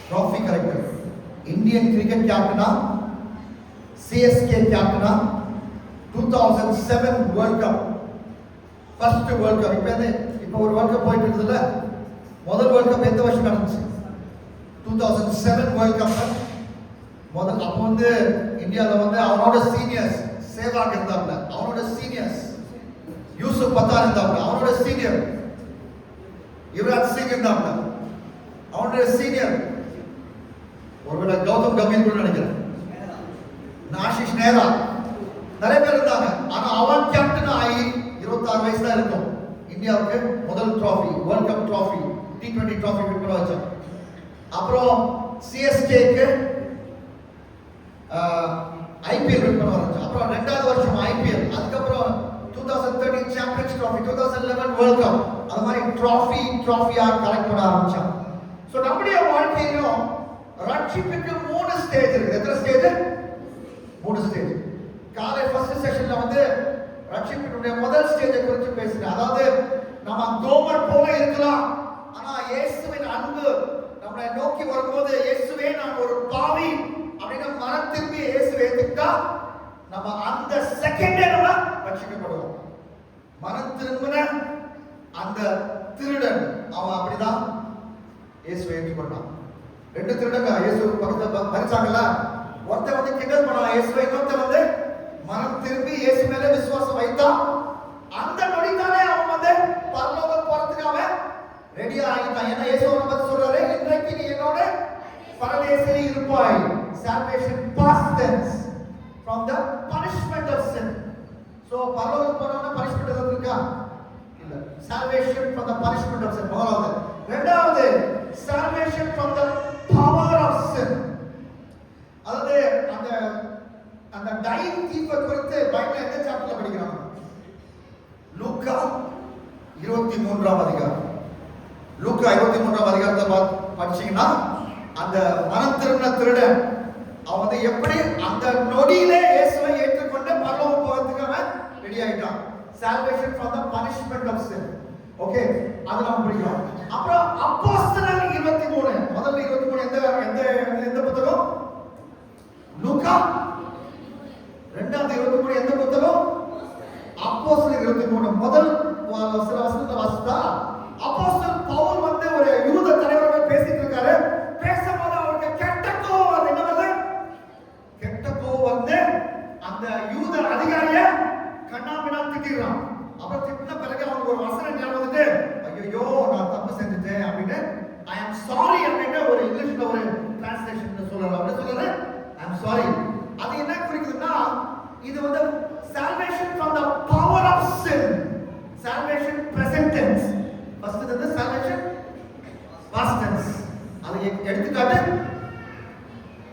trophy collector. Indian cricket captain, CSK captain, 2007 World Cup. First World Cup. இப்போ ஒரு World Cup போயிட்டு இருக்குதுல்ல, முதல் World Cup எந்த வருஷம் நடந்துச்சு? 2007 World Cup. முதல் அப்போ வந்து இந்தியாவில் வந்து அவனோட சீனியர்ஸ் சேவாக் இருந்தாப்ல, அவனோட சீனியர்ஸ் யூசுப் பத்தார் இருந்தாப்ல, அவனோட சீனியர் யுவராஜ் சிங் இருந்தாப்ல, அவனோட சீனியர் ஒருவேளை கௌதம் கம்பீர் கூட நினைக்கிறேன், ஆஷிஷ் நேரா, நிறைய பேர் இருந்தாங்க. ஆனா அவன் கேப்டன் ஆகி 26 வயசு தான் இருக்கும். இந்தியாவுக்கு முதல் trophy, world cup trophy, T20 trophy win பண்ண வச்சான். அப்புறம் சிஎஸ்கேக்கு ஐபிஎல் வின் பண்ண வச்சான். அப்புறம் ரெண்டாவது வருஷம் ஐபிஎல், அதுக்கப்புறம் 2013 சாம்பியன்ஸ் டிராஃபி, 2011 வேர்ல்ட் கப், அது மாதிரி டிராஃபியா கலெக்ட் பண்ண ஆரம்பிச்சான். ஸோ நம்முடைய வாழ்க்கையிலும் ரட்சிப்புக்கு 3 ஸ்டேஜ் இருக்கு. எத்தனை ஸ்டேஜ்? 3 ஸ்டேஜ். காலை ஃபர்ஸ்ட் செஷன்ல வந்து ரட்சிப்பினுடைய முதல் ஸ்டேஜை குறித்து பேசினேன். அதாவது நம்ம தோமர் போல இருக்கலாம், ஆனா இயேசுவின் அன்பு நம்மளை நோக்கி வரும்போது, இயேசுவே நான் ஒரு பாவி அப்படின்னு மனம் திரும்பி இயேசுவை ஏத்துக்கிட்டா நம்ம அந்த செகண்டே நம்ம ரட்சிக்கப்படுவோம். மனம் திரும்பின அந்த திருடன் அவன் அப்படிதான் இயேசுவை ஏற்றுக்கொண்டான். 2 திருடங்க இயேசு பக்கத்துல மரிச்சாங்கல்ல, ஒருத்தன் வந்து கிண்டல் பண்ணான் இயேசுவை, இன்னொருத்தன் வந்து மனம் திரும்பி இயேசு மேல விசுவாசம் வைத்தான். அந்த நொடித்தானே அவன் வந்து பரலோகம் போறதுக்கு அவன் ரெடியா ஆகிட்டான். ஏன்னா இயேசு அவனை பத்தி சொல்றாரு, இன்றைக்கு நீ என்னோட பரதேசில் இருப்பாய். salvation past tense from the punishment of sin. so பரலோகம் போறவன punishment எதுவும் இருக்கா? இல்ல. salvation from the punishment of sin முதலாவது. இரண்டாவது salvation from the power of sin. அதாவது அந்த டைங் தீஃபை குறித்து பைபிள் எந்த சாப்டர்ல படிக்கிறாங்க? லூக்கா 23ஆம் அதிகாரம். லூக்கா 23ஆம் அதிகாரத்தை படிச்சீங்கன்னா அந்த மனம் திரும்பின திருடன் அவன் வந்து எப்படி அந்த நொடியிலே இயேசுவை ஏற்றுக்கொண்டு பரலோகம் போகிறதுக்கு அவன் ரெடி ஆயிட்டான். salvation from the punishment of sin. Okay, அது நம்ம படிக்கிறோம். அப்புறம் அப்போஸ்தலர் 23, முதல்ல 23 எந்த புத்தகம்? லூக்கா. ரெண்டாவது 23 எந்த புத்தகம்? அப்போஸ்தலர் 23. முதல் சில வசனத்தை வாசித்தா, அப்போஸ்தலர் பவுல் வந்து ஒரு யூத தலைவரோட பேசிட்டு இருக்காரு. பேசும்போது அவருக்கு கெட்ட கோவம் வருது. என்ன வருது? கெட்ட கோவம் வந்து அந்த யூத அதிகாரிய கண்ணாபின்னா திட்டிடுறான். அப்புறம் திட்டின பிறகு அவனுக்கு ஒரு வசனம் ஞாபகம் வந்துட்டு, ஐயோ நான் தப்பு செஞ்சுட்டேன் அப்படின்னு, ஐ ஆம் சாரி அப்படின்னு ஒரு இங்கிலீஷ்ல ஒரு டிரான்ஸ்லேஷன் சொல்றாரு. அப்படி சொல்றாரு, ஐ ஆம் சாரி. அது என்ன குறிக்குதுன்னா, இது வந்து salvation from the power of sin. salvation present tense. first வந்து salvation past tense. அது எடுத்துக்காட்டு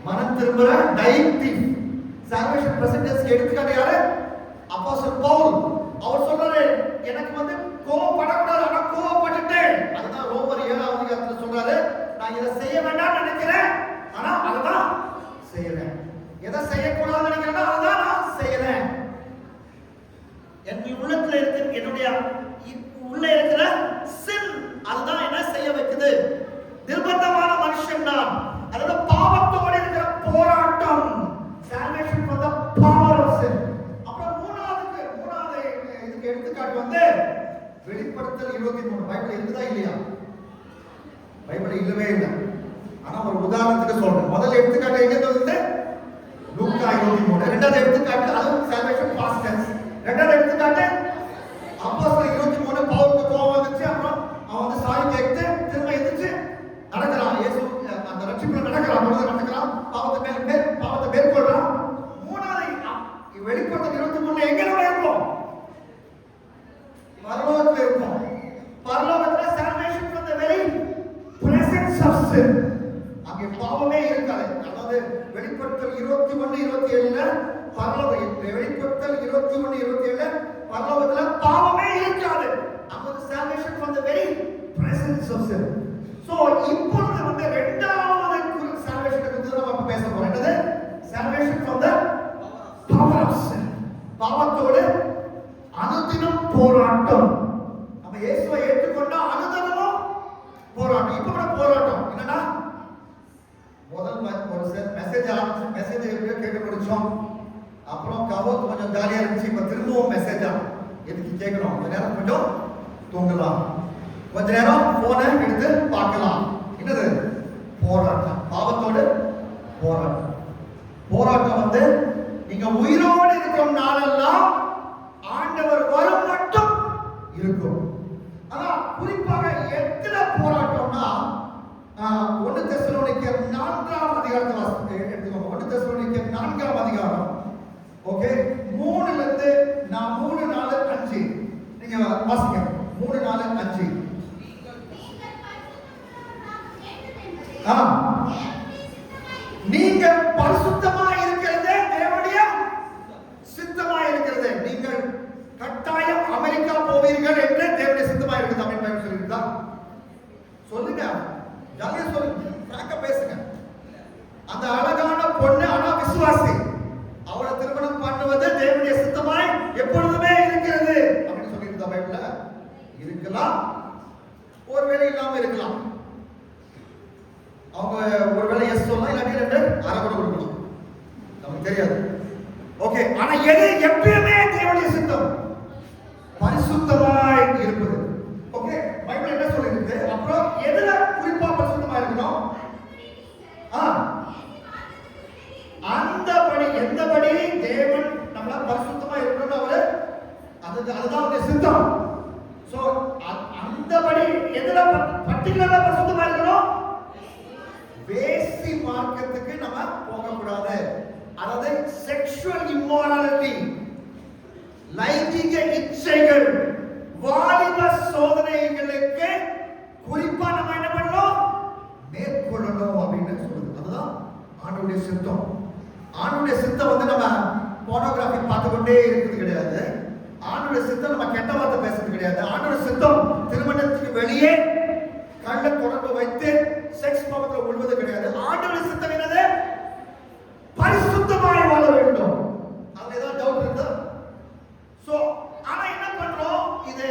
மனம் திரும்புற dying thief. salvation present tense எடுத்துக்காட்டு யாரு? அப்போஸ்தலர் பவுல். அவர் சொல்றாரு, எனக்கு வந்து கோபப்படக்கூடாது, ஆனா கோபப்பட்டுட்டேன். அதுதான் ரோமர் 7ஆம் அதிகாரத்துல சொல்றாரு, நான் இதை செய்ய வேண்டாம்னு நினைக்கிறேன், ஆனா அதுதான் செய்யறேன். எதை செய்யக்கூடாதுன்னு நினைக்கிறேன்னா அதுதான் நான் செய்யறேன். என் உள்ளத்துல இருக்கிற என்னுடைய உள்ள இருக்கிற sin அதுதான் என்ன செய்ய வைக்குது. நிர்பந்தமான மனுஷன் நான். அதோட பாவத்தோட இருக்கிற போராட்டம். salvation from the power of sin. அப்புறம் மூணாவது இதுக்கு எடுத்துக்காட்டு வந்து வெளிப்படுத்தல் 23. பைபிள் இருக்குதா இல்லையா? பைபிள் இல்லவே இல்லை. ஆனா ஒரு உதாரணத்துக்கு சொல்றேன். முதல் எடுத்துக்காட்டு எங்க வந்து லூக்கா 23. ரெண்டாவது எடுத்துக்காட்டு அதுவும் salvation past tense. ரெண்டாவது எடுத்துக்காட்டு அப்போஸ்தலர் 23. பவுலுக்கு கோபம் வந்துச்சு. அப்புறம் அவன் வந்து சாரி கேட்டு திரும்ப எந்திரிச்சு நடக்கிறான். இயேசு அந்த ரட்சிப்புல நடக்கிறான். பாவத்தை மேற்கொள்றான். மூணாவது வெளிப்படுத்தல் 23 எங்க நம்ம இருக்கோம்? பரலோகத்துல இருக்கோம். பரலோகத்துல salvation from the very presence of sin. அங்கே பாவமே இருக்காது. அதாவது வெளிப்படுத்தல் 21-27 பரலோகம், வெளிப்படுத்தல் 21-27 பரலோகத்துல பாவமே இருக்காது. அங்க salvation from the very presence of sin. so இப்பொழுது வந்து இரண்டாவது salvation குறித்து நம்ம பேச போறோம். என்னது? salvation from the power of sin. பாவத்தோடு அனுதினம் போராட்டம். நம்ம இயேசுவை ஏற்றுக்கொண்டா அனுதினமும் போராட்டம். இப்ப கூட போராட்டம். என்னன்னா மெசேஜ் எப்படியோ கேட்க முடிச்சோம். அப்புறம் கவோத் கொஞ்சம் ஜாலியா இருந்துச்சு. இப்ப திரும்பவும் மெசேஜா எதுக்கு கேட்கணும்? கொஞ்ச நேரம் கொஞ்சம் தூங்கலாம், கொஞ்ச நேரம் போனை எடுத்து பார்க்கலாம். என்னது? போராட்டம், பாவத்தோடு போராட்டம். போராட்டம் வந்து நீங்க உயிரோடு இருக்கும் நாளெல்லாம் ஆண்டவர் வரும் மட்டும் இருக்கும். ஆனா குறிப்பாக எத்தனை போராட்டம்னா 1 தெசலோனிக்கர் 4ஆம் அதிகாரத்தை வாசித்து எடுத்துக்கோங்க. 1 தெசலோனிக்கர் 4ஆம் அதிகாரம், ஓகே, 3 ல இருந்து 3, 4, 5 நீங்க வாசிங்க. 3, 4, 5. நீங்கள் பரிசுத்தமாக இருக்கிறது தேவனுடைய சித்தமாக இருக்கிறது. நீங்கள் கட்டாயம் அமெரிக்கா போவீர்கள் என்று தேவனுடைய சித்தமாக இருக்குது. தமிழ் பைபிள் சொல்லிருக்கா? சொல்லுங்க, ஜாலியா சொல்லுங்க, பிராங்கா பேசுங்க. அந்த அழகான பொண்ணு ஆனா விசுவாசி, அவளை திருமணம் பண்ணுவது தேவனுடைய சித்தமாய் எப்பொழுதுமே இருக்கிறது அப்படின்னு சொல்லியிருந்தா பைபிள்ல. இருக்கலாம், ஒருவேளை இல்லாம இருக்கலாம். அவங்க ஒருவேளை எஸ் சொல்லலாம், இல்லாட்டி 2 அரை கூட கொடுக்கணும், நமக்கு தெரியாது. ஓகே, ஆனா எது எப்பயுமே தேவனுடைய சித்தம்? பரிசுத்தமாய் இருப்பது. ஓகே, பைபிள் என்ன சொல்லிருக்கு? அப்புறம் எதுல குறிப்பா பரிசுத்தமா இருக்கணும்? அந்தபடி எந்தபடி தேவன் நம்மள பரிசுத்தமா இருக்கணும் அவரு, அதுதான் அவருடைய சித்தம். சோ அந்தபடி எதுல பர்టిక్యులரா பரிசுத்தமா இருக்கணும்? வேசி மார்க்கத்துக்கு நம்ம போக கூடாது. அதாவது செக்சுவல் இம்மோராலிட்டி, லைங்கிக இச்சைகள், வாலிப சோதனைகளுக்கு குறிப்பா நம்ம என்ன பண்ணணும்? மேற்கொள்ளணும் அப்படின்னு சொல்லுது. அதுதான் ஆண்டவருடைய சித்தம். ஆண்டவருடைய சித்தம் வந்து நம்ம போனோகிராஃபி பார்த்துக்கொண்டே இருக்கிறது கிடையாது. ஆண்டவருடைய சித்தம் நம்ம கெட்ட வார்த்தை பேசுறது கிடையாது. ஆண்டவருடைய சித்தம் திருமணத்துக்கு வெளியே கள்ள தொடர்பு வைத்து செக்ஸ் பாவத்தில் விழுவது கிடையாது. ஆண்டவருடைய சித்தம் என்னது? பரிசுத்தமாய் வாழ வேண்டும். அதுல ஏதாவது டவுட் இருக்கா? சோ ஆனா என்ன பண்றோம்? இது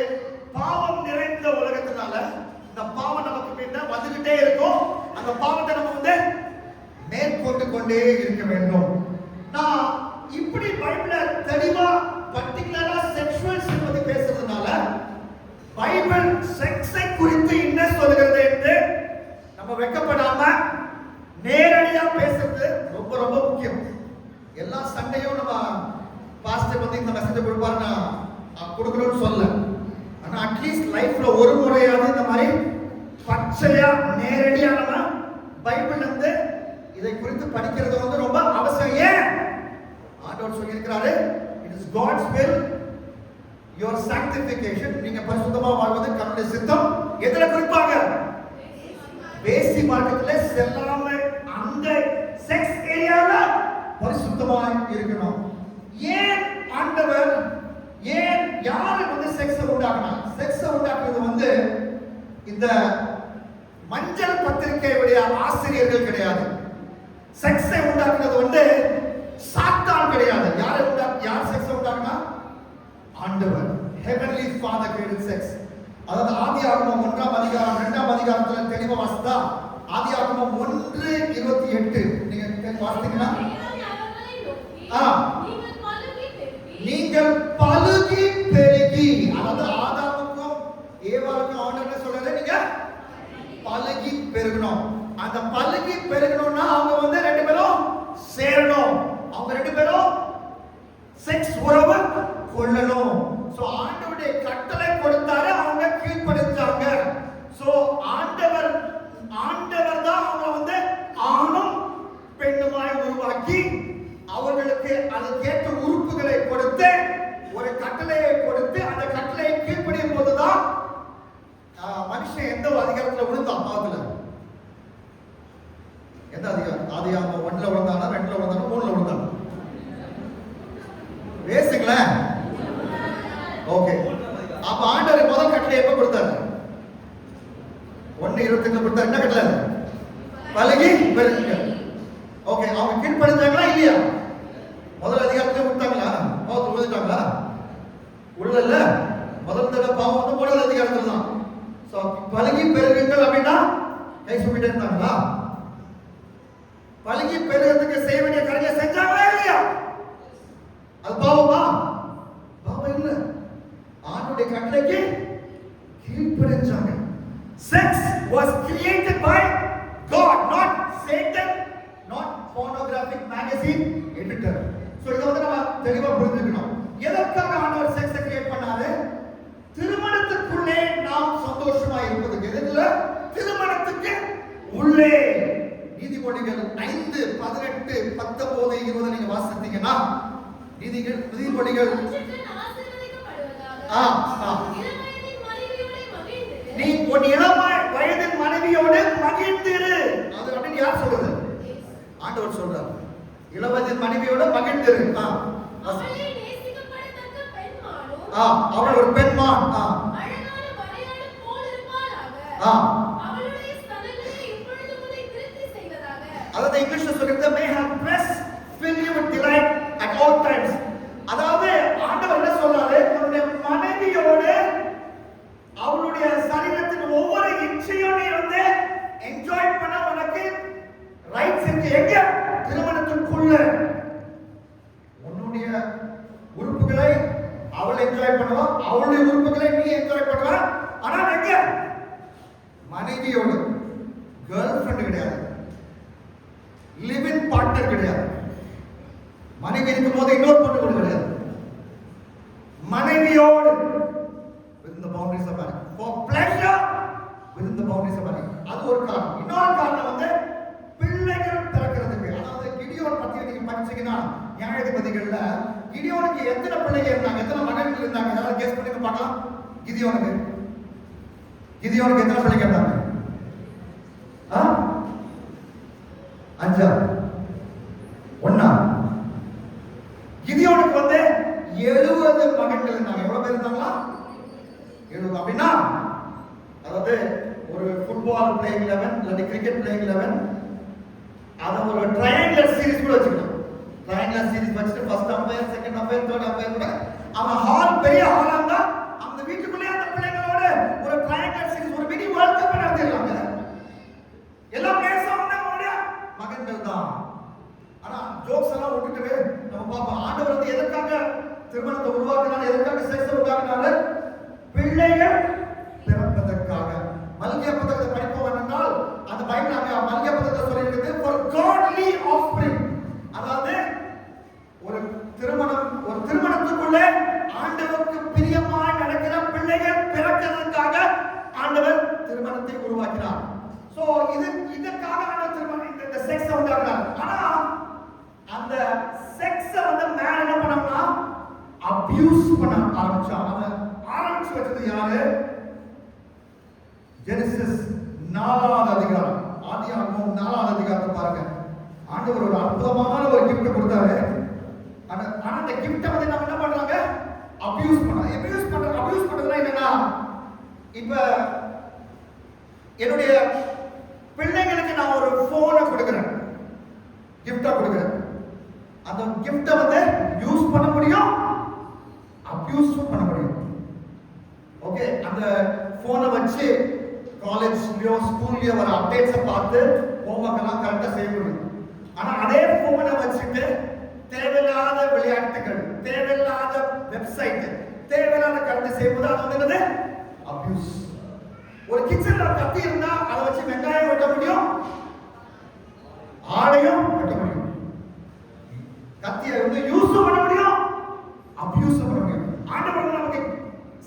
பாவம் நிறைந்த உலகத்தினால இந்த பாவம் நமக்கு பின்ன வந்துகிட்டே இருக்கும். அந்த பாவத்தை நம்ம வந்து மேற்கொண்டு கொண்டே இருக்க வேண்டும். நான் இப்படி பைபிள்ல தெளிவா பர்టిక్యులரா செக்சுவல் சின் பத்தி பேசுறதுனால பைபிள் செக்ஸை குறித்து என்ன சொல்கிறது என்று நம்ம வெட்கப்படாம நேரடியா பேசுறது ரொம்ப ரொம்ப முக்கியம். எல்லா சண்டையும் நம்ம பாஸ்டர் வந்து இந்த மெசேஜ் கொடுப்பாருன்னா கொடுக்கணும்னு சொல்ல, ஆனா அட்லீஸ்ட் லைஃப்ல ஒரு முறையாவது இந்த மாதிரி பச்சையா நேரடியா நம்ம பைபிள் வந்து இதை குறித்து படிக்கிறது வந்து ரொம்ப அவசியம். ஏன்? ஆண்டவர் சொல்லி இருக்கிறாரு, it is God's will your sanctification. நீங்க பரிசுத்தமா வாழ்வது கர்த்தருடைய சித்தம். எதுல குறிப்பாக? வேசி மார்க்கத்துல செல்லாம அந்த செக்ஸ் ஏரியால பரிசுத்தமா இருக்கணும். ஏன் ஆண்டவர், ஏன் யாரு வந்து செக்ஸ் உண்டாக்குனா? செக்ஸ் உண்டாக்குறது வந்து இந்த மஞ்சள் பத்திரிகையுடைய ஆசிரியர்கள் கிடையாது. செக்ஸை உண்டாக்குறது வந்து சாத்தான் கிடையாது. யார் செக்ஸ் உண்டாக்குனா? ஆண்டவர். Heavenly Father created sex. அதாவது ஆதியாகமம் 1ஆம் அதிகாரம் 2ஆம் அதிகாரத்துல தெளிவா வாசித்தா, ஆதியாகமம் 1:28 நீங்க வாசித்தீங்கன்னா, நீங்கள் பலுகி பெருகி, அதாவது ஆதாமுக்கும் ஏவாளுக்கும் ஆண்டவர் என்ன சொல்றாரு? நீங்க பலுகி பெருகணும். அந்த பலுகி பெருகணும்னா அவங்க வந்து 2 பேரும் சேரணும். அவங்க 2 பேரும் செக்ஸ் உறவு கொள்ளணும். சோ ஆண்டவருடைய கட்டளை கொடுத்தாரு, அவங்க கீழ்ப்படிச்சாங்க. சோ ஆண்டவர் தான் அவங்க வந்து ஆணும் பெண்ணுமாய் உருவாக்கி அவர்களுக்கு அதுக்கேற்ற உறுப்புகளை கொடுத்து ஒரு கட்டளையை கொடுத்து அந்த கட்டளையை கீழ்ப்படியும் போதுதான் மனுஷன் எந்த அதிகாரத்துல விழுந்தான்? பாவத்துல எந்த அதிகாரம்? ஆதியாகமம் 1ல விழுந்தானா, 2ல விழுந்தானா, 3ல விழுந்தானா? பேசுங்களேன். ஓகே, அப்ப ஆண்டவர் முதல் கட்டளை எப்ப கொடுத்தாரு? 1:28 கொடுத்தாரு. என்ன கட்டளை? பலுகி பெருகுங்க. ஓகே, அவங்க கீழ்ப்படிஞ்சாங்களா இல்லையா? முதல் அதிகாரத்துல கொடுத்தாங்களா? பாவத்தை விழுந்துட்டாங்களா? உள்ளல்ல. முதல் தடவை பாவம் வந்து முதல் அதிகாரத்துல தான். சோ பலுகி பெருகுங்கள் அப்படின்னா கை சொல்லிட்டே இருந்தாங்களா? பழுகி பெருகிறதுக்கு செய்ய வேண்டிய காரியங்களை செஞ்சாங்களா இல்லையா? அது பாவமா? பாவம் இல்ல. ஆண்டவருடைய கட்டளைக்கு கீழ்ப்படிஞ்சாங்க. Sex was created by God, not Satan, not pornographic magazine editor. So இத வந்து நம்ம தெளிவா புரிஞ்சுக்கணும். எதற்காக ஆண்டவர் செக்ஸை கிரியேட் பண்ணாரு? திருமணத்துக்குள்ளே நாம் சந்தோஷமா இருப்பதுக்கு. எதுல? திருமணத்துக்கு உள்ளே. நீதிமொழிகள் 5, 18, 19, 20 நீங்க வாசித்தீங்கன்னா நீதிமொழிகள் நீ உன் இளம் வயதின் மனைவியோடு மகிழ்ந்திரு. அது அப்படின்னு யார் சொல்றது? ஆண்டவர் சொல்றார். இளவயதின் மனைவியோடு மகிழ்ந்திரு. அவள் ஒரு பெண்மான். அதாவது இங்கிலீஷ்ல சொல்றது may have breasts fill you with delight at all times. அதாவது ஆண்டவர் என்ன சொல்றாரு? உன்னுடைய மனைவியோடு அவளுடைய சரீரத்தின் ஒவ்வொரு இச்சையும் நீ வந்து என்ஜாய் பண்ண உனக்கு ரைட்ஸ் இருக்கு. எங்க? திருமணத்துக்குள்ள. உன்னுடைய உறுப்புகளை அவள் என்ஜாய் பண்ணுவா, அவளுடைய உறுப்புகளை நீ என்ஜாய் பண்ணுவா. ஆனா எங்க? மனைவியோடு. கேர்ள் ஃப்ரெண்ட் கிடையாது, லிவ் இன் பார்ட்னர் கிடையாது. மனைவி இருக்கும் போது இன்னொரு பொண்ணு கூட கிடையாது. மனைவியோடு within the boundaries of marriage, for pleasure within the boundaries of marriage. அது ஒரு காரணம். இன்னொரு காரணம் வந்து பிள்ளைகள் பிறக்கிறதுக்கு. அதாவது கிடியோன் பத்தி நீங்க படிச்சீங்கன்னா நியாயாதிபதிகள்ல கிடியோனுக்கு எத்தனை பிள்ளைங்க இருந்தாங்க, எத்தனை மகன்கள் இருந்தாங்க? யாராவது கெஸ் பண்ணுங்க பார்க்கலாம். கிதியோனுக்கு எத்தனை பிள்ளைங்க இருந்தாங்க? 5 1. கிதியோனுக்கு வந்து 70 மகன்கள் இருந்தாங்க. எவ்வளவு பேர் இருந்தாங்களா? 70. அப்படின்னா அதாவது ஒரு ஃபுட்பால் பிளேயிங் 11 இல்ல கிரிக்கெட் பிளேயிங் 11 அத ஒரு ட்ரையாங்குலர் சீரிஸ் கூட வச்சுக்கலாம். ட்ரையாங்குலர் சீரிஸ் வச்சுட்டு first umpire, second umpire, third umpire கூட அவன் ஹால் பெரிய ஹாலா இருந்தா அந்த வீட்டுக்குள்ளே அந்த பிள்ளைங்களோட ஒரு ட்ரையாங்குலர் சீரிஸ், ஒரு மினி வேர்ல்ட் கப் நடத்திடலாங்க. எல்லா பிளேயர்ஸும் அவங்களுடைய மகன்கள் தான். ஆனா ஜோக்ஸ் எல்லாம் விட்டுட்டு நம்ம பாப்போம். ஆண்டவர் வந்து எதற்காக திருமணத்தை உருவாக்கினார்? எதற்காக செக்ஸ் உருவாக்கினார்? பிள்ளைகள் பிறப்பதற்காக. மல்கியா புத்தகத்தை படிப்போம் என்றால் அந்த பைபிள் அங்க மல்கியா புத்தகத்தை சொல்லியிருக்குது for godly offspring. அதாவது ஒரு திருமணத்துக்குள்ளே ஆண்டவருக்கு பிரியமாய் நடக்கிற பிள்ளைகள் பிறக்கிறதுக்காக ஆண்டவர் திருமணத்தை உருவாக்கினார். சோ இதற்காக ஆண்டவர் திருமணம் இந்த செக்ஸ் உண்டாக்கினார். ஆனா அந்த செக்ஸ வந்து மேன் என்ன பண்ணாங்கன்னா அபியூஸ் பண்ண ஆரம்பிச்சான். அவன் ஆரம்பிச்சு வச்சது யாரு? ஜெனசிஸ் 4வது அதிகாரம், ஆதியாகமம் 4வது அதிகாரத்தை பாருங்க. ஆண்டவர் ஒரு அற்புதமான ஒரு கிஃப்ட் கொடுத்தாரு. ஆனா அந்த கிஃப்ட்டை வந்து நம்ம என்ன பண்றாங்க? அபியூஸ் பண்றாங்க. அபியூஸ் பண்றதுனா என்னன்னா, இப்ப என்னுடைய பிள்ளைங்களுக்கு நான் ஒரு போனை கொடுக்கிறேன், கிஃப்டா கொடுக்கிறேன். அந்த கிஃப்ட்டை வந்து யூஸ் பண்ண முடியும், அபியூஸ் பண்ண முடியும். ஓகே, அந்த போனை வச்சு காலேஜ்லயோ ஸ்கூல்லயோ வர அப்டேட்ஸை பார்த்து ஹோம்வொர்க் எல்லாம் கரெக்டா செய்ய முடியும். ஆனா அதே போனை வச்சுட்டு தேவையில்லாத விளையாட்டுகள், தேவையில்லாத வெப்சைட், தேவையில்லாத கருத்தை செய்வது அது வந்து என்னது? அபியூஸ். ஒரு கிச்சன்ல கத்தி இருந்தா அதை வச்சு வெங்காயம் வெட்ட முடியும், ஆடையும் வெட்ட முடியும். கத்தியை வந்து யூஸ் பண்ண முடியும், அபியூஸ் பண்ண முடியும். ஆண்டவர் நமக்கு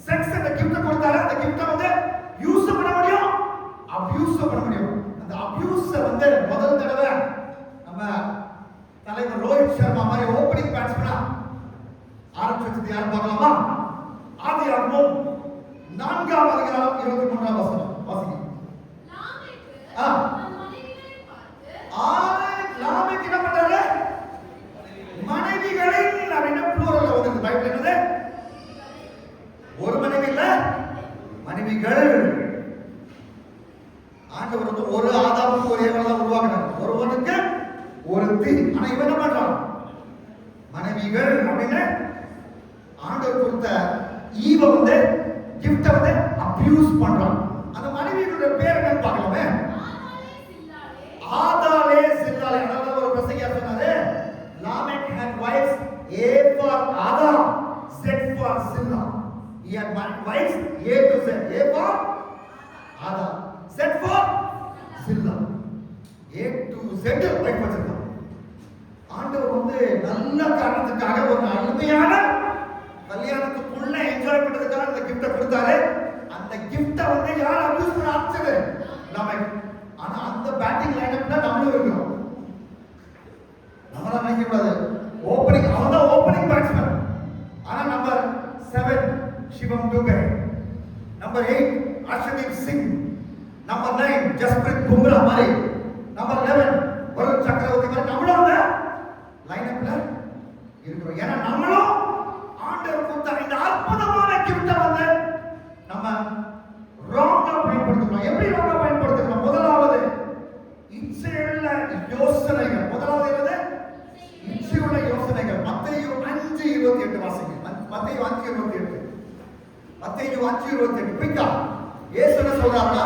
செக்ஸ் அந்த கிஃப்ட் கொடுத்தாரு. அந்த கிஃப்ட் வந்து யூஸ் பண்ண முடியும், அபியூஸ் பண்ண முடியும். அந்த அபியூஸ் வந்து முதல் தடவை நம்ம தலைவர் ரோஹித் சர்மா மாதிரி ஓபனிங் பேட்ஸ்மேனா ஆரம்பிச்சது யார் பார்க்கலாமா? ஆதியாகமம் 4வது அதிகாரம் 23வது வசனம் வாசிங்க. லாமேக் என்ன பண்றாரு? மனைவிகளை அப்படின்னா ப்ளூரல்ல வந்து பைபிள் என்னது? ஒரு மனைவி இல்ல, மனைவிகள். ஆண்டவர் வந்து ஒரு ஆதாமுக்கு ஒரு ஏவாளை உருவாக்கினார், ஒருவனுக்கு ஒருத்தி. ஆனா இவன் என்ன பண்றான்? மனைவிகள் அப்படின்னு ஆண்டவர் கொடுத்த ஈவ வந்து கிஃப்ட் வந்து அபியூஸ் பண்றான். அந்த மனைவியோட பேர் என்னன்னு பார்க்கலாமே. ஆதாலே சில்லாலே. He had wives A to Z. A for Ada. Z for Zilla. A to Z wife வச்சிருக்கான். ஆண்டவர் வந்து நல்ல காரணத்துக்காக ஒரு அருமையான கல்யாணத்துக்குள்ள என்ஜாய் பண்றதுக்காக அந்த கிஃப்ட கொடுத்தாரு. அந்த கிஃப்ட வந்து யார் அபியூஸ் பண்ண ஆரம்பிச்சது? நாம. ஆனா அந்த பேட்டிங் லைனப்ல நம்மளும் இருக்கோம். நம்மள நினைக்க கூடாது. ஓபனிங் அவன் தான் ஓபனிங் பேட்ஸ்மேன். ஆனா நம்பர் 7 சிவம் துபே, நம்பர் 8 அர்ஷதீப் சிங், நம்பர் 9 ஜஸ்பிரித் பும்ரா மாதிரி, நம்பர் 11 வருண் சக்கரவர்த்தி மாதிரி நம்மளும் அந்த லைனப்ல இருக்கிறோம். ஏன்னா நம்மளும் ஆண்டவர் கொடுத்த இந்த அற்புதமான கிஃப்ட வந்து நம்ம ராங்கா பயன்படுத்துறோம். எப்படி ராங்கா பயன்படுத்துறோம்? முதலாவது இச்சையுள்ள யோசனைகள். முதலாவது என்னது? இச்சையுள்ள யோசனைகள். மத்தேயு 5:28 வாசிங்க. மத்தேயு 5:28. மத்தேயு 5:28 குயிக்கா. இயேசு என்ன சொல்றாருன்னா,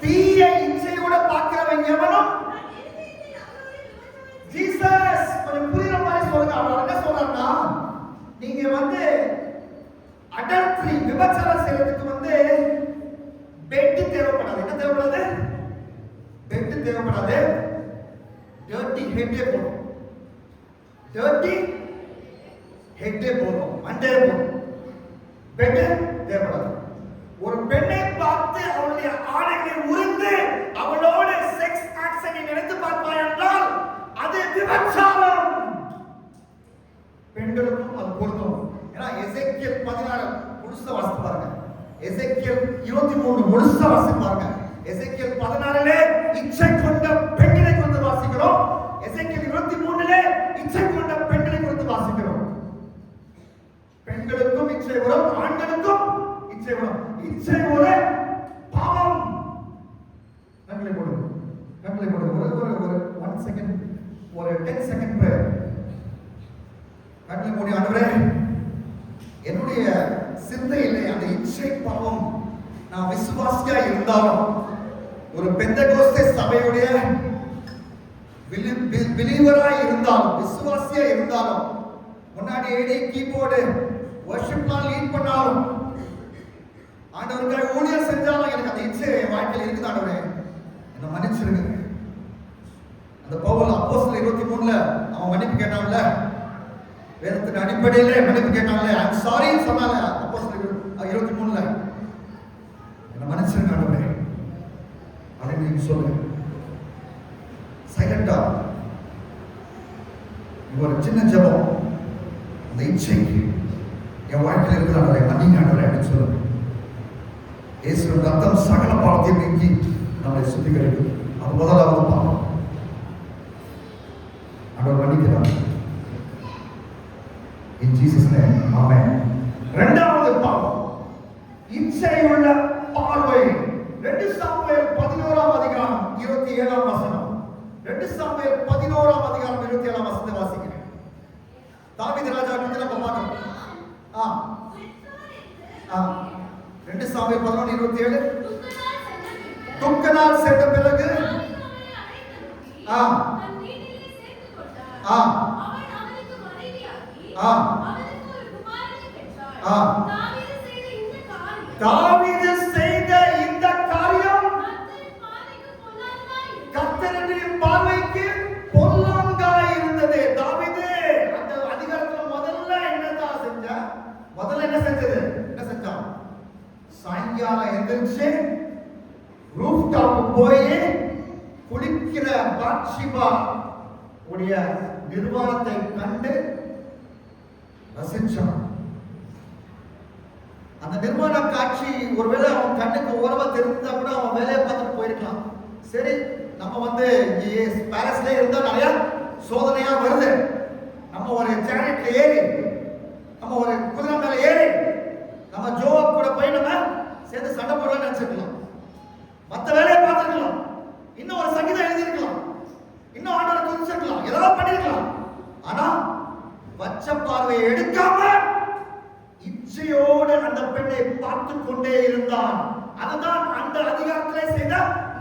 தீய இச்சையோட பார்க்கிறவன் எவனும் ஜீசஸ் கொஞ்சம் புரியுற மாதிரி சொல்லுங்க. அவர் என்ன சொல்றாருன்னா, நீங்க வந்து அடல்ட்ரி விபச்சாரம் செய்யறதுக்கு வந்து பெட் தேவைப்படாது. என்ன தேவைப்படாது? பெட் தேவைப்படாது. டர்ட்டி ஹெட்டே போதும். டர்ட்டி ஹெட்டே போதும். மண்டே போதும். பெட் தேவைப்படாது. ஒரு பெண்ணை பார்த்து அவளுடைய ஆடைகளை உரிந்து அவளோட செக்ஸ் ஆக்ஷனை நினைத்து பார்ப்பாய் என்றால் அது விபச்சாரம். பெண்களுக்கும் அது பொருந்தும். ஏன்னா எசேக்கியேல் 16 முழுசா வாசித்து பாருங்க. எசேக்கியேல் 23 முழுசா வாசித்து பாருங்க. எசேக்கியேல் 16லே இச்சை கொண்ட பெண்களை குறித்து வாசிக்கிறோம். எசேக்கியேல் 23லே இச்சை கொண்ட பெண்களை குறித்து வாசிக்கிறோம். பெண்களுக்கும் இச்சை வரும், ஆண்களுக்கும் இச்சை வரும். இச்சை ஒரு பாவம். கண்களை போடுங்க. கண்களை போடுங்க. ஒரு 1 செகண்ட், ஒரு 10 செகண்ட் பிரேயர். கண்களை மூடி, ஆண்டவரே என்னுடைய சிந்தையிலே அந்த இச்சை பாவம் நான் விசுவாசியா இருந்தாலும், ஒரு பெந்தெகோஸ்தே சபையுடைய பிலீவராய் இருந்தாலும், விசுவாசியா இருந்தாலும், முன்னாடி ஏடி கீபோர்டு வர்ஷிப்லாம் லீட் பண்ணாலும், ஆண்டவருக்காக ஊழியம் செஞ்சாலும் எனக்கு அந்த இச்சை என் வாழ்க்கையில் இருக்குது. ஆண்டவரே என்னை மன்னிச்சிருங்க. அந்த பவுல் அப்போஸ்தலர் 23ல அவன் மன்னிப்பு கேட்டான்ல, வேதத்தின் அடிப்படையிலே மன்னிப்பு கேட்டான்ல, ஐ அம் சாரி சொன்னால அப்போஸ்தலர் 23ல, என்னை மன்னிச்சிருங்க ஆண்டவரே அப்படின்னு நீங்க சொல்லுங்க. சைலண்டா ஒரு சின்ன ஜெபம். அந்த இச்சை என் வாழ்க்கையில் இருக்குது ஆண்டவரே மன்னிங்க ஆண்டவரே அப்படின்னு சொல்லுங்க. இயேசுவின் ரத்தம் சகல பாவத்தையும் நீக்கி நம்மை சுத்திகரிக்கும். அது முதலாவது பாவம். ஆண்டவர் மன்னிக்கிறார். In Jesus name, amen. இரண்டாவது பாவம் இச்சையுள்ள பார்வை. 2 சாமுவேல் 11ஆம் அதிகாரம் 27ஆம் வசனம். 2 சாமுவேல் 11ஆம் அதிகாரம் 27ஆம் வசனத்தை வாசிக்கிறேன். தாவீது ராஜா கிட்ட நம்ம பார்க்கணும். 2 சாமுவேல் 11:27. துக்கனால் சென்ற பிறகு தாவீது செய்த இந்த காரியம் கர்த்தருடைய பார்வைக்கு பொல்லாங்காய் இருந்தது. தாவீது அந்த அதிகாரத்துல முதல்ல என்னதான் செஞ்சா? முதல்ல என்ன செஞ்சது? என்ன செஞ்சான்? சாயங்காலம் எந்திரிச்சு ரூஃப் டாப் போய் குளிக்கிற பாத்ஷிபா உடைய நிர்வாணத்தை கண்டு ரசிச்சான். அந்த நிர்வாண காட்சி ஒருவேளை அவன் கண்ணுக்கு ஓரமா தெரிஞ்சா கூட அவன் வேலையை பார்த்துட்டு போயிருக்கலாம். சரி, நம்ம வந்து பாரிஸ்ல இருந்தா நிறைய சோதனையா வருது. நம்ம ஒரு சேனட்ல ஏறி, நம்ம ஒரு குதிரை மேல ஏறி, நம்ம ஜோவாப் கூட போய் நம்ம சேர்ந்து சண்டை போடலாம்னு நினைச்சிருக்கலாம். மற்ற வேலையை பார்த்துருக்கலாம். இன்னும் ஒரு சங்கீதம் எழுதியிருக்கலாம். இன்னும் ஆண்டவரை துதிச்சிருக்கலாம். ஏதாவது பண்ணிருக்கலாம். ஆனா வச்ச பார்வையை எடுக்காம இச்சையோடு அந்த பெண்ணை பார்த்து கொண்டே இருந்தான். அதுதான் அந்த அதிகாரத்திலே செய்த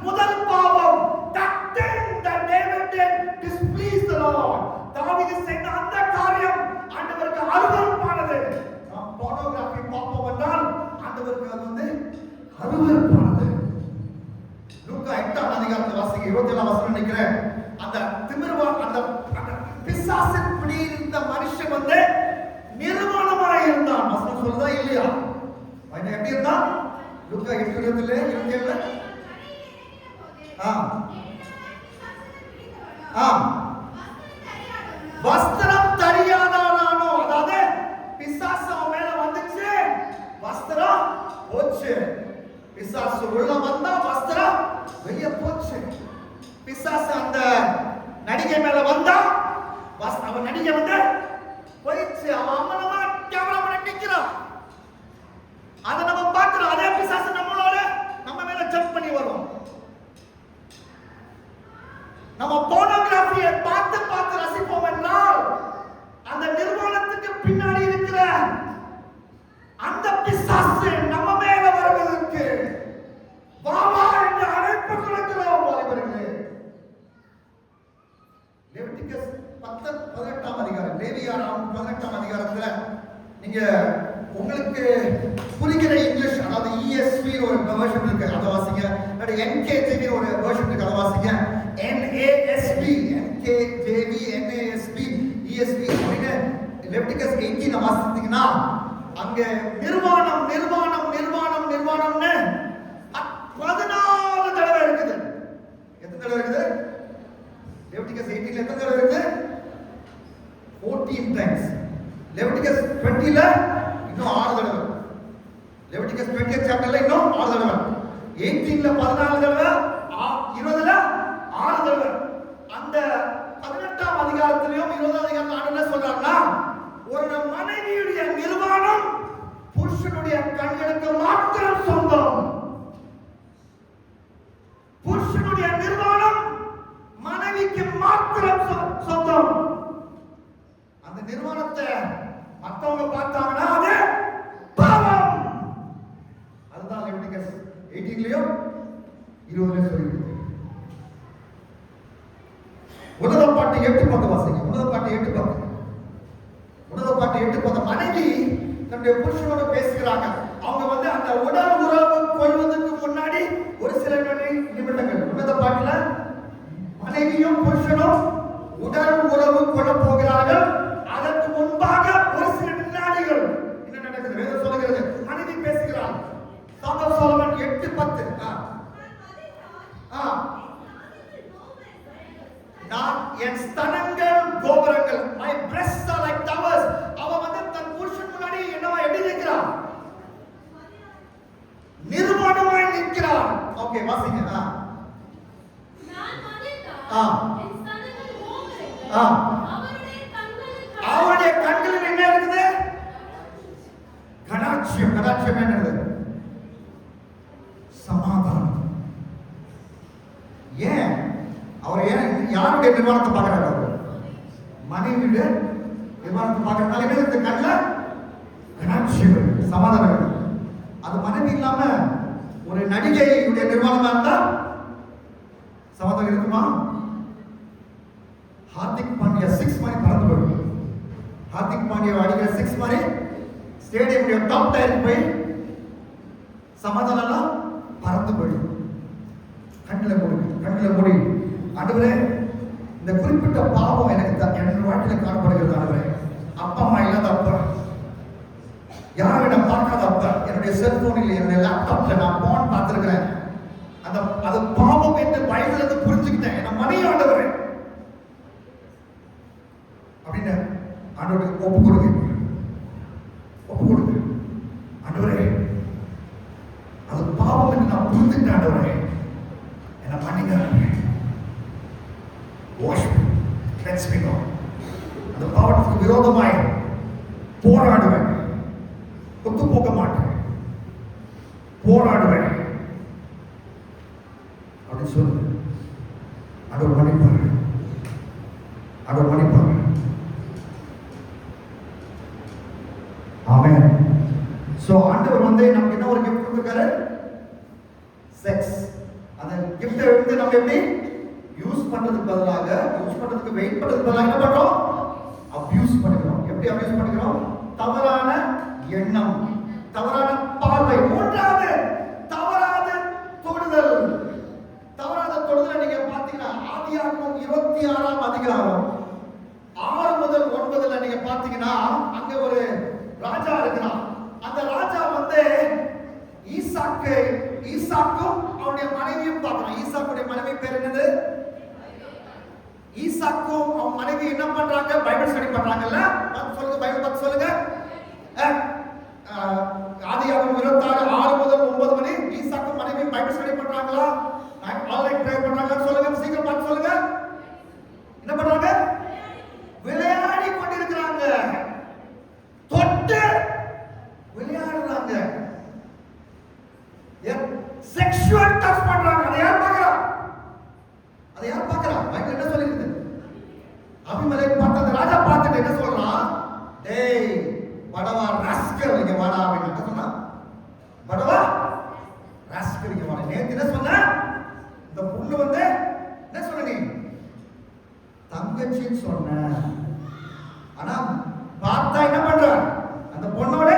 முதல் பாவம். That thing that David did displeased the Lord. தாவீது செய்த அந்த காரியம் ஆண்டவருக்கு அருவருப்பானது. வாசிங்க 27 வசனம் நினைக்கிறேன். அந்த திமிர்வா அந்த பிசாசின் பிடியில் இருந்த மனுஷன் வந்து நிர்வாணமாய் இருந்தான். வசனம் சொல்லுதா இல்லையா? அவன் எப்படி இருந்தான்? லூக்கா 8:27 வஸ்திரம் தெரியாதவனானோ, அதாவது பிசாசு அவன் மேல வந்துச்சு, வஸ்திரம் போச்சு. பிசாசு உள்ள வந்தா வஸ்திரம் வெளியே போச்சு. பிசாசு அந்த நடிகை மேல வந்தா அவன் நடிகை வந்து போயிடுச்சு. அவன் அம்மனமா கேமரா பண்ணி நிக்கிறான். அதை நம்ம பார்க்கிறோம். அதே பிசாசு நம்மளோட நம்ம மேல ஜம்ப் பண்ணி வரும். நம்ம போனோகிராஃபியை பார்த்து பார்த்து ரசிப்போம் என்றால் அந்த நிர்வாணத்துக்கு பின்னாடி இருக்கிற அந்த பிசாசு நம்ம மேல வருவதற்கு வாவா என்று அழைப்பு கொடுக்கிறோம். வாலிபர்களே, லெவிட்டிகஸ் 18ஆம் அதிகாரம், லேவியராம் 18ஆம் அதிகாரத்துல நீங்க உங்களுக்கு புரிகிற இங்கிலீஷ், அதாவது ESV ஒரு வெர்ஷன் இருக்கு, அதை வாசிங்க. அல்லது NKJV ஒரு வெர்ஷன் இருக்கு, அதை வாசிங்க. NASB, NKJV, NASB, ESV அப்படின்னு லெவிட்டிகஸ் 18 வாசித்தீங்கன்னா அங்க நிர்வாணம் நிர்வாணம் நிர்வாணம் நிர்வாணம்னு 14 தடவை இருக்குது. எத்தனை தடவை இருக்குது? லெவிட்டிகஸ் 18 எத்தனை தடவை இருக்குது? 14 டைம்ஸ். லெவிட்டிகஸ் 20ல இன்னும் 6 தடவை. லெவிட்டிகஸ் 20th சாப்டர்ல இன்னும் 6 தடவை. 18ல 14 தடவை, 20ல 6 தடவை. அந்த 18ஆம் அதிகாரத்திலும் 20ஆம் அதிகாரத்துல என்ன சொல்றாருன்னா, ஒரு மனைவியுடைய நிர்வாணம் புருஷனுடைய கண்களுக்கு மாத்திரம் சொந்தம். புருஷனுடைய நிர்வாணம் மனைவிக்கு மாத்திரம் சொந்தம். அந்த நிர்வாணத்தை மற்றவங்க பார்த்தாங்கன்னா அது பாவம். அதுதான் லெவிட்டிகஸ் 18லயும் 20லயும் சொல்லிருக்கு. உன்னத பாட்டு 8:10 வாசிங்க. உன்னத பாட்டு 8:10. உன்னத பாட்டு 8:10. மனைவி தன்னுடைய புருஷனோட பேசுகிறாங்க. அவங்க வந்து அந்த உடல் உறவு கொள்வதற்கு முன்னாடி ஒரு சில நிமிடங்கள். உன்னத பாட்டுல மனைவியும் புருஷனும் உடல் உறவு கொள்ள போகிறார்கள். அதற்கு முன்பாக ஒரு சில வினாடிகள் என்ன நடக்குது? வேதம் சொல்லுகிறது, மனைவி பேசுகிறாள். Song of Solomon 8:10. நான் என் ஸ்தனங்கள் கோபுரங்கள், my breasts are like towers. அவ வந்து தன் புருஷன் முன்னாடி என்னவா எப்படி நிற்கிறாள்? நிர்வாணமாய் நிற்கிறாள். ஓகே, வாசிங்க. நான் மதித்தால் என் ஸ்தனங்கள் கோபுரங்கள், அவருடைய கண்களில் என்ன இருக்குது? கடாட்சியம். கடாட்சியம் என்னது? சமாதானம். ஏன் அவர் யாருடைய நிர்வாணத்தை பார்க்கிறார்? அவர் மனைவியுடைய நிர்வாணத்தை பார்க்கறதுனால என்ன இருக்கு? கண்ணில் கடாட்சியம், சமாதானம். அது மனைவி இல்லாம ஒரு நடிகையுடைய நிர்வாணமா இருந்தா சமாதானம் இருக்குமா? ஹார்திக் பாண்டியா 6 மாதிரி பறந்து போயிடும். ஹார்திக் பாண்டியா அடிக்கிற 6 மாதிரி ஸ்டேடியமுடைய டாப் டயருக்கு போய் சமாதானம் பறந்து போயிடும். கண்ணில் மூடி ஆண்டவரே, இந்த குறிப்பிட்ட பாவம் எனக்கு என் வாழ்க்கையில் காணப்படுகிறது. ஆண்டவரே, அப்பா அம்மா இல்லாத அப்பா, யாரும் என்ன பார்க்காத அப்பா, என்னுடைய செல்போனில் என்னுடைய லேப்டாப்ல நான் போன் பார்த்திருக்கிறேன். அது பாவம் என்று பைபிள்ல இருந்து புரிஞ்சுக்கிட்டேன். என்ன மணி ஆண்டவரே அப்படின்னு ஆண்டவருக்கு ஒப்பு கொடுங்க. ஆண்டவரே, அது பாவம் என்று நான் புரிஞ்சுக்கிட்டேன். ஆண்டவரே, என்ன மன்னிங்க. Wash me, cleanse me Lord. அந்த பாவத்துக்கு விரோதமாய் போராடுவேன், ஒத்து போக மாட்டேன், போராடுவேன் அப்படின்னு சொல்லுங்க. ஆண்டவர் மன்னிப்பார். ஆண்டவர் மன்னிப்பார். ஆமென். சோ ஆண்டவர் வந்து நமக்கு என்ன ஒரு gift கொடுத்திருக்காரு? செக்ஸ். அந்த gift வந்து நம்ம எப்படி யூஸ் பண்றதுக்கு வெயிட் பண்றதுக்கு பதிலாக என்ன பண்றோம்? அபியூஸ் பண்ணுகிறோம். எப்படி அபியூஸ் பண்ணுகிறோம்? தவறான எண்ணம், தவறான பார்வை. மூன்றாவது, தவறான தொடுதல். தவறான தொடுதலை நீங்க ஆதியாகமம் 26ஆம் அதிகாரம் 6 முதல் 9ல நீங்க பாத்தீங்கன்னா அங்க ஒரு ராஜா இருக்கிறான். அந்த ராஜா வந்து ஈசாக்கும் அவனுடைய மனைவியும் பார்க்கறான். ஈசாக்குடைய மனைவி பேர் என்னது? ஈசாக்கும் அவன் மனைவி என்ன பண்றாங்க? பைபிள் ஸ்டடி பண்றாங்கல்ல. சொல்லுங்க, பைபிள் பார்த்து சொல்லுங்க. ஆதியாகமம் 26 6 முதல் 9 மணி ஈசாக்கும் மனைவி பைபிள் ஸ்டடி பண்றாங்களா? ஆன்லைன் ப்ரே பண்றாங்களா? சொல்லுங்க, சீக்கிரம் பார்த்து சொல்லுங்க. என்ன பண்றாங்க? விளையாடி கொண்டிருக்கிறாங்க. தொட்டு விளையாடுறாங்க. செக்சுவல் டச் பண்றாங்க. அதை யார் பார்க்கறா? பைபிள் என்ன சொல்லிருக்கு? அபிமெலேக் பார்த்த அந்த ராஜா பார்த்துட்டு என்ன சொல்றான்? டேய் படவா ராஸ்கல், இங்க வாடா அப்படின்னு என்ன சொன்னா? படவா ராஸ்கல், இங்க வாடா. நேத்து என்ன சொன்ன? இந்த புள்ள வந்து என்ன சொன்ன? நீ தங்கச்சின்னு சொன்ன. ஆனா பார்த்தா என்ன பண்ற? அந்த பொண்ணோட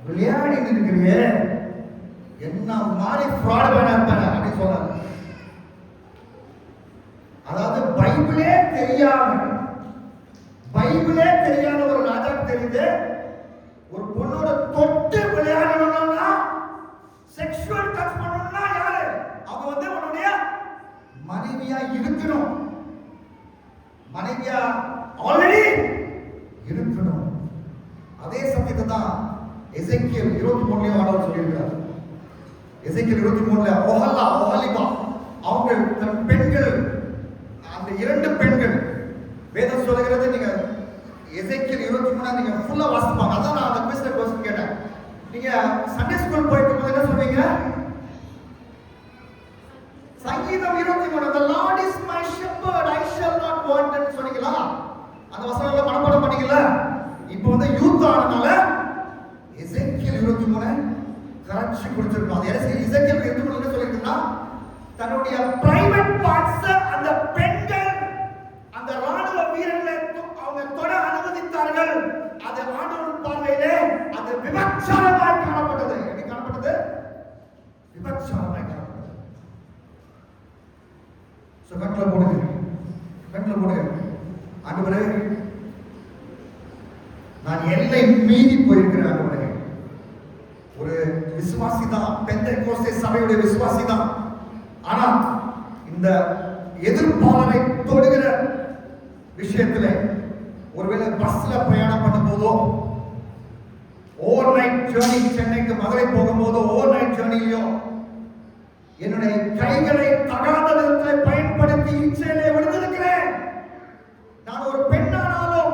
விளையாடி இருக்கிறியே, என்ன மாதிரி ஃப்ராட் பண்ண அப்படின்னு சொல்றாங்க. அதாவது பைபிளே தெரியாத ஒரு ராஜாக்கு தெரியுது, ஒரு பொண்ணோட தொட்டு விளையாடணும்னா, செக்சுவல் டச் பண்ணணும்னா யாரு? அவங்க வந்து உன்னுடைய மனைவியா இருக்கணும். மனைவியா ஆல்ரெடி இருக்கணும். அதே சத்தியத்தை தான் எசேக்கியேல் 23 ஆண்டவர் சொல்லியிருக்கிறார். எசேக்கியேல் 23ல ஒஹலிபா அவங்க தன் பெண்கள், அந்த 2 பெண்கள் வேதம் சொல்லுகிறது. நீங்க எசேக்கியேல் 23 நீங்க ஃபுல்லா வாசிப்பாங்க. அதான் நான் அந்த क्वेश्चन கேட்டேன். நீங்க சண்டே ஸ்கூல் போயிட்டு போது என்ன சொல்வீங்க? சங்கீதம் 23 the Lord is my shepherd I shall not want ன்னு சொன்னீங்களா? அந்த வசனங்களை மனப்பாடம் பண்ணீங்களா? இப்போ வந்து யூத் ஆனனால எசேக்கியேல் 23 கரெக்ஷி கொடுத்திருக்கோம். அது எசேக்கியேல் 23 என்ன சொல்லிருக்குன்னா, தன்னுடைய பிரைவேட் பார்ட்ஸ் அந்த பெண்கள் அந்த ராணுவ வீரர்களை அவங்க தொட அனுமதித்தார்கள். அது ஆண்டவர் பார்வையிலே அது விபச்சாரமாய் காணப்பட்டது. எப்படி காணப்பட்டது? விபச்சாரமாய் காணப்பட்டது. கண்களை போடுங்க. ஆண்டவரே, நான் எல்லை மீறி போயிருக்கிறேன். ஆண்டவரே, ஒரு விசுவாசி தான், பெந்தெகோஸ்தே சபையுடைய விசுவாசி தான். ஆனா இந்த எதிர்ப்பாளரை தொடுகிற விஷயத்துல ஒருவேளை பஸ்ல பிரயாணம் பண்ணும் போதோ, ஓவர் நைட் ஜர்னி, சென்னைக்கு மதுரை போகும்போதோ ஓவர் நைட் ஜர்னிலையோ என்னுடைய கைகளை தகாத விதத்தில் பயன்படுத்தி இச்சையிலே விழுந்திருக்கிறேன். நான் ஒரு பெண்ணானாலும்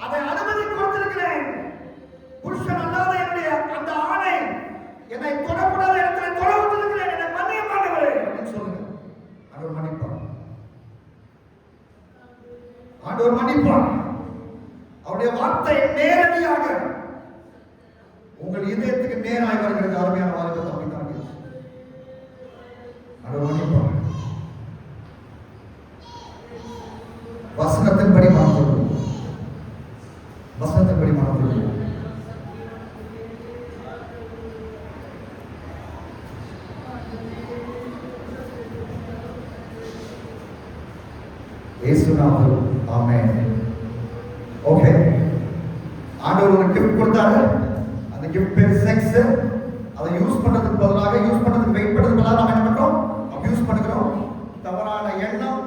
அதை அனுமதி கொடுத்திருக்கிறேன். புருஷன் அல்லாத என்னுடைய அந்த ஆணை என்னை தொடக்கூடாத இடத்துல தொட விட்டிருக்கிறேன். என்னை மன்னிய மாட்டவரே அப்படின்னு சொல்லுங்க. ஆண்டவர் மன்னிப்பார். அவருடைய வார்த்தை நேரடியாக உங்கள் இதயத்துக்கு நேராய் வருகிறது. அருமையான வாழ்க்கை தம்பி தான் வசனத்தின்படி மனப்பொருள். இயேசுநாமத்தில் ஆமென். ஓகே, ஆண்டவர் ஒரு கிஃப்ட் கொடுத்தாரு. அந்த கிஃப்ட் பேர் செக்ஸ். அதை யூஸ் பண்றதுக்கு வெயிட் பண்றதுக்கு பதிலாக நாம என்ன பண்றோம்? அபியூஸ் பண்ணுகிறோம். தவறான எண்ணம்,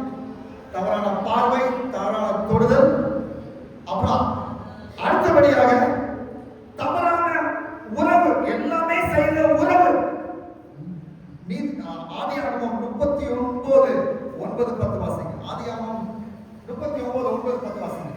தவறான பார்வை, தவறான தொடுதல். அப்புறம் அடுத்தபடியாக தவறான உறவு, எல்லாமே செய்த உறவு. ஆதியாகமம் 39:9-10 வாசிங்க. ஆதியாகமம் 39:9-10 வாசிங்க.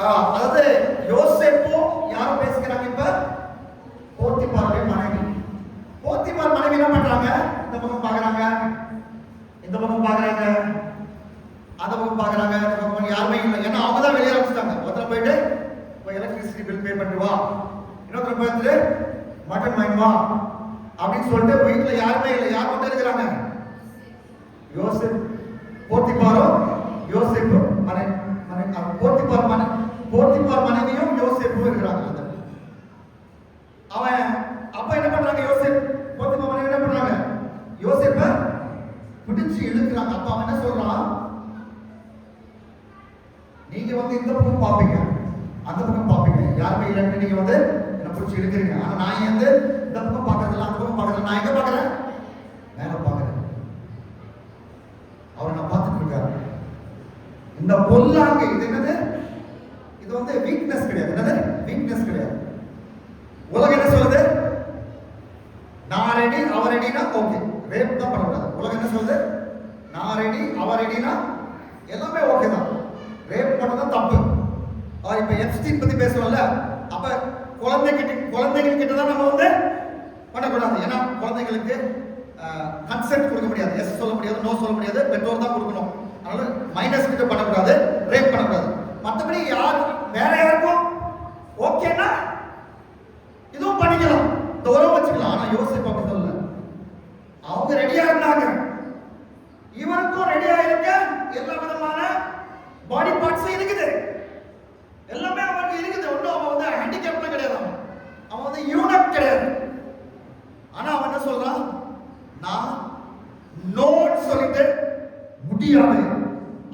அதாவது யோசேப்பு யாரும் பேசுகிறாங்க? இப்ப போத்திபாருடைய மனைவி. போத்திபார் மனைவி என்ன பண்றாங்க? இந்த பக்கம் பாக்குறாங்க, இந்த பக்கம் பாக்குறாங்க, அந்த பக்கம் பாக்குறாங்க. யாருமே இல்லை, ஏன்னா அவங்க தான் வெளியே வச்சுட்டாங்க. ஒருத்தர் போயிட்டு எலக்ட்ரிசிட்டி பில் பே பண்ணிட்டு வா, இன்னொருத்தர் போயிட்டு மட்டன் வாங்கி வா, அப்படின்னு சொல்லிட்டு வீட்டுல யாருமே இல்லை. யார் மட்டும் இருக்கிறாங்க? யோசேப்பு, போத்திபாரோ யோசேப்பு போத்திபார் மனைவியும் யோசேப்பும் இருக்கிறாங்க. அவன் அப்ப என்ன பண்றாங்க? போத்திபார் மனைவி என்ன பண்றாங்க? யோசேப்ப பிடிச்சு இழுக்கிறாங்க. அப்ப அவன் என்ன சொல்றான்? நீங்க வந்து இந்த பக்கம் பாப்பீங்க, அந்த பக்கம் பாப்பீங்க, யாருமே இல்லைன்னு நீங்க வந்து என்ன பிடிச்சி இழுக்கிறீங்க. ஆனா நான் வந்து இந்த பக்கம் பாக்குறதில்ல, அந்த பக்கம் பாக்குறதில்ல. நான் எங்க பாக்குறேன்? மேல பாக்குறேன். அவர் நான் பார்த்துட்டு இருக்காரு. இந்த பொல்லாங்க இது என்னது? இது வந்து வீக்னஸ் கிடையாது. என்னது? வீக்னஸ் கிடையாது. உலகம் என்ன சொல்லுது? நான் ரெடி அவர் ரெடினா ஓகே, ரேப் தான் பண்ணக்கூடாது. உலகம் என்ன சொல்லுது? நான் ரெடி அவர் ரெடினா எல்லாமே ஓகே தான், ரேப் பண்ணதான் தப்பு. இப்ப எப்ஸ்டீன் பத்தி பேசுவோம்ல, அப்ப குழந்தைகள் கிட்ட தான் நம்ம வந்து பண்ணக்கூடாது. ஏன்னா குழந்தைகளுக்கு கன்சென்ட் கொடுக்க முடியாது, எஸ் சொல்ல முடியாது, நோ சொல்ல முடியாது, பெற்றோர் தான் கொடுக்கணும். அதனால மைனஸ் கிட்ட பண்ணக்கூடாது, ரேப் பண்ணக்கூடாது. மற்றபடி யார் வேற யாருக்கும் ஓகேன்னா இதுவும் பண்ணிக்கலாம், இந்த உறவு வச்சுக்கலாம். ஆனா யோசிப்பு அப்படி சொல்லல. அவங்க ரெடியா இருந்தாங்க, இவருக்கும் ரெடியா இருக்க எல்லா விதமான பாடி பார்ட்ஸும் இருக்குது, எல்லாமே அவனுக்கு இருக்குது. ஒன்றும் அவன் வந்து ஹேண்டிகேப்லாம் கிடையாது, அவன் வந்து யூனிக் கிடையாது. ஆனா அவன் என்ன சொல்றான்? நான் நோட் சொல்லிட்டு முடியாது.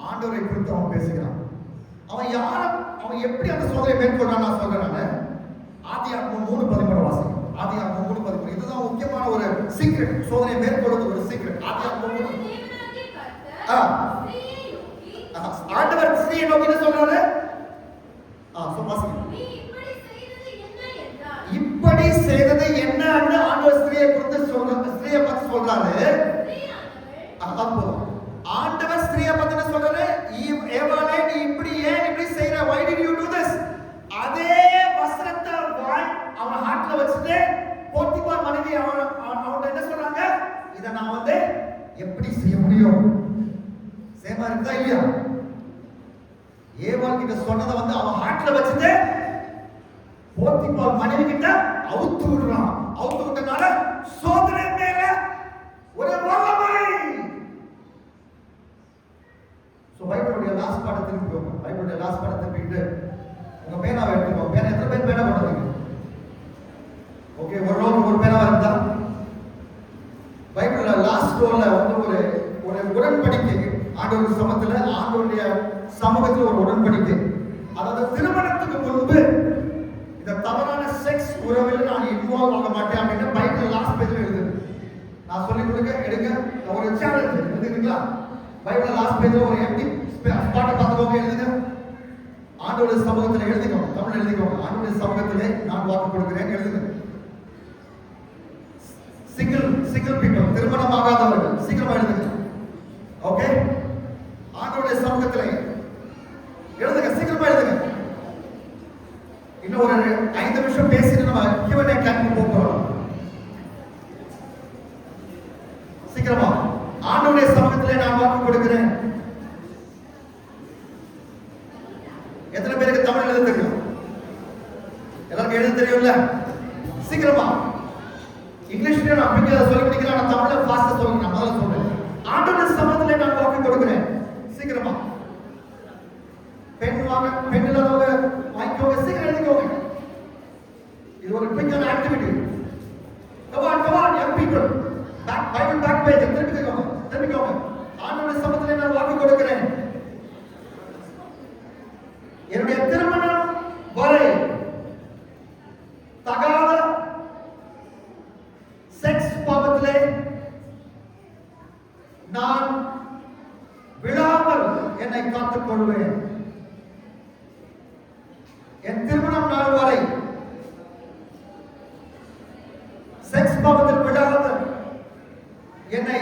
ஆண்டவரை குறித்து அவன் பேசுகிறான். அவன் எப்படி அந்த சோதனை மேற்கொள்றான் நான் சொல்றேன். ஆதியாகமம் 3:13 வாசிங்க. ஆதியாகமம் 3:13 இதுதான் முக்கியமான ஒரு சீக்ரெட், சோதனை மேற்கொள்வது ஒரு சீக்ரெட். ஆதியாகமம் ஆண்டவர் ஸ்திரீயை நோக்கி என்ன சொல்றாரு? இப்படி செய்தது என்ன ஆண்டவர் ஸ்திரீயை குறித்து சொல்றாரு, ஸ்திரீயை பத்தி சொல்றாரு. ஆண்டவர் ஸ்திரீயை பத்தி என்ன சொல்றாரு? ஏவாளே நீ இப்படி ஏன் இப்படி செய்ற? why did you do this? அதே வஸ்திரத்தை அவன் ஹார்ட்ல வச்சிட்டு போத்திபார் மனைவி அவன் என்ன சொல்றாங்க? இத நான் வந்து எப்படி செய்ய முடியும்? சேமா இருக்கா இல்லையா? ஏவாள் கிட்ட சொன்னதை வந்து அவன் ஹார்ட்ல வச்சிட்டு போத்திபார் மனைவி கிட்ட அவுத்து விடுறான். அவுத்து விட்டனால சோதனை மேல ஒரு வல்லமை. பைபிளுடைய லாஸ்ட் பாடத்தை திருப்பி போங்க. பைபிளுடைய லாஸ்ட் பாடத்தை திருப்பிட்டு உங்க பேனாவை எடுத்துக்கோங்க. பேனா எத்தனை பேர் பேனா போடுறீங்க? ஓகே, ஒரு ரோல் ஒரு பேனாவா இருந்தா பைபிள்ல லாஸ்ட் ரோல்ல வந்து ஒரு உடன்படிக்கை, ஆண்டவருடைய சமத்துல ஆண்டவருடைய சமூகத்தில் ஒரு உடன்படிக்கை. அதாவது திருமணத்துக்கு முன்பு இந்த தவறான செக்ஸ் உறவில் நான் இன்வால்வ் ஆக மாட்டேன் அப்படின்னு பைபிள் லாஸ்ட் பேஜ்ல எழுதுது. நான் சொல்லி கொடுக்க எடுங்க, ஒரு சேலஞ்ச் எழுதுங்களா? பைபிள் லாஸ்ட் பேஜ்ல ஒரு எம்டி ஸ்பாட்டை பார்த்துக்கோங்க, எழுதுங்க. ஆண்டவருடைய சமூகத்தில் எழுதிக்கோங்க, தமிழ் எழுதிக்கோங்க. ஆண்டவருடைய சமூகத்திலே நான் வாக்கு கொடுக்கிறேன் எழுதுங்க. சிங்கிள் பீப்பிள், திருமணமாகாதவர்கள் சீக்கிரமா எழுதுங்க. ஓகே, ஆண்டவருடைய சமூகத்திலே எழுதுங்க, சீக்கிரமா எழுதுங்க. இன்னும் ஒரு 5 நிமிஷம் பேசிட்டு நம்ம Q&A கிளாஸ்க்கு போறோம். சீக்கிரமா. ஆண்டவருடைய சமூகத்திலே நான் வாக்கு கொடுக்கிறேன். எத்தனை பேருக்கு தமிழ் எழுத தெரியும்? எல்லாருக்கும் எழுத தெரியும்ல? சீக்கிரமா. இங்கிலீஷ்ல நான் அப்படியே சொல்லி கொடுக்கிறேன், நான் தமிழ்ல ஃபாஸ்டா சொல்றேன். நான் முதல்ல சொல்றேன். ஆண்டவருடைய சமூகத்திலே நான் வாக்கு கொடுக்கிறேன். சீக்கிரமா. பெண் இல்லாதவங்க வாங்கிக்கோங்க, சீக்கிரம் எழுதிக்கோங்க. இது ஒரு குயிக்கான activity. Come on, young people. Bible back page திருப்பிக்கோங்க. ஆண்டவருடைய சமூகத்திலே நான் வாக்கு கொடுக்கிறேன். என்னுடைய திருமணம் வரை தகாத செக்ஸ் பாவத்திலே நான் விழாமல் என்னை காத்துக் கொள்வேன். என் திருமணம் நாள் வரை செக்ஸ் பாவத்தில் விழாமல் என்னை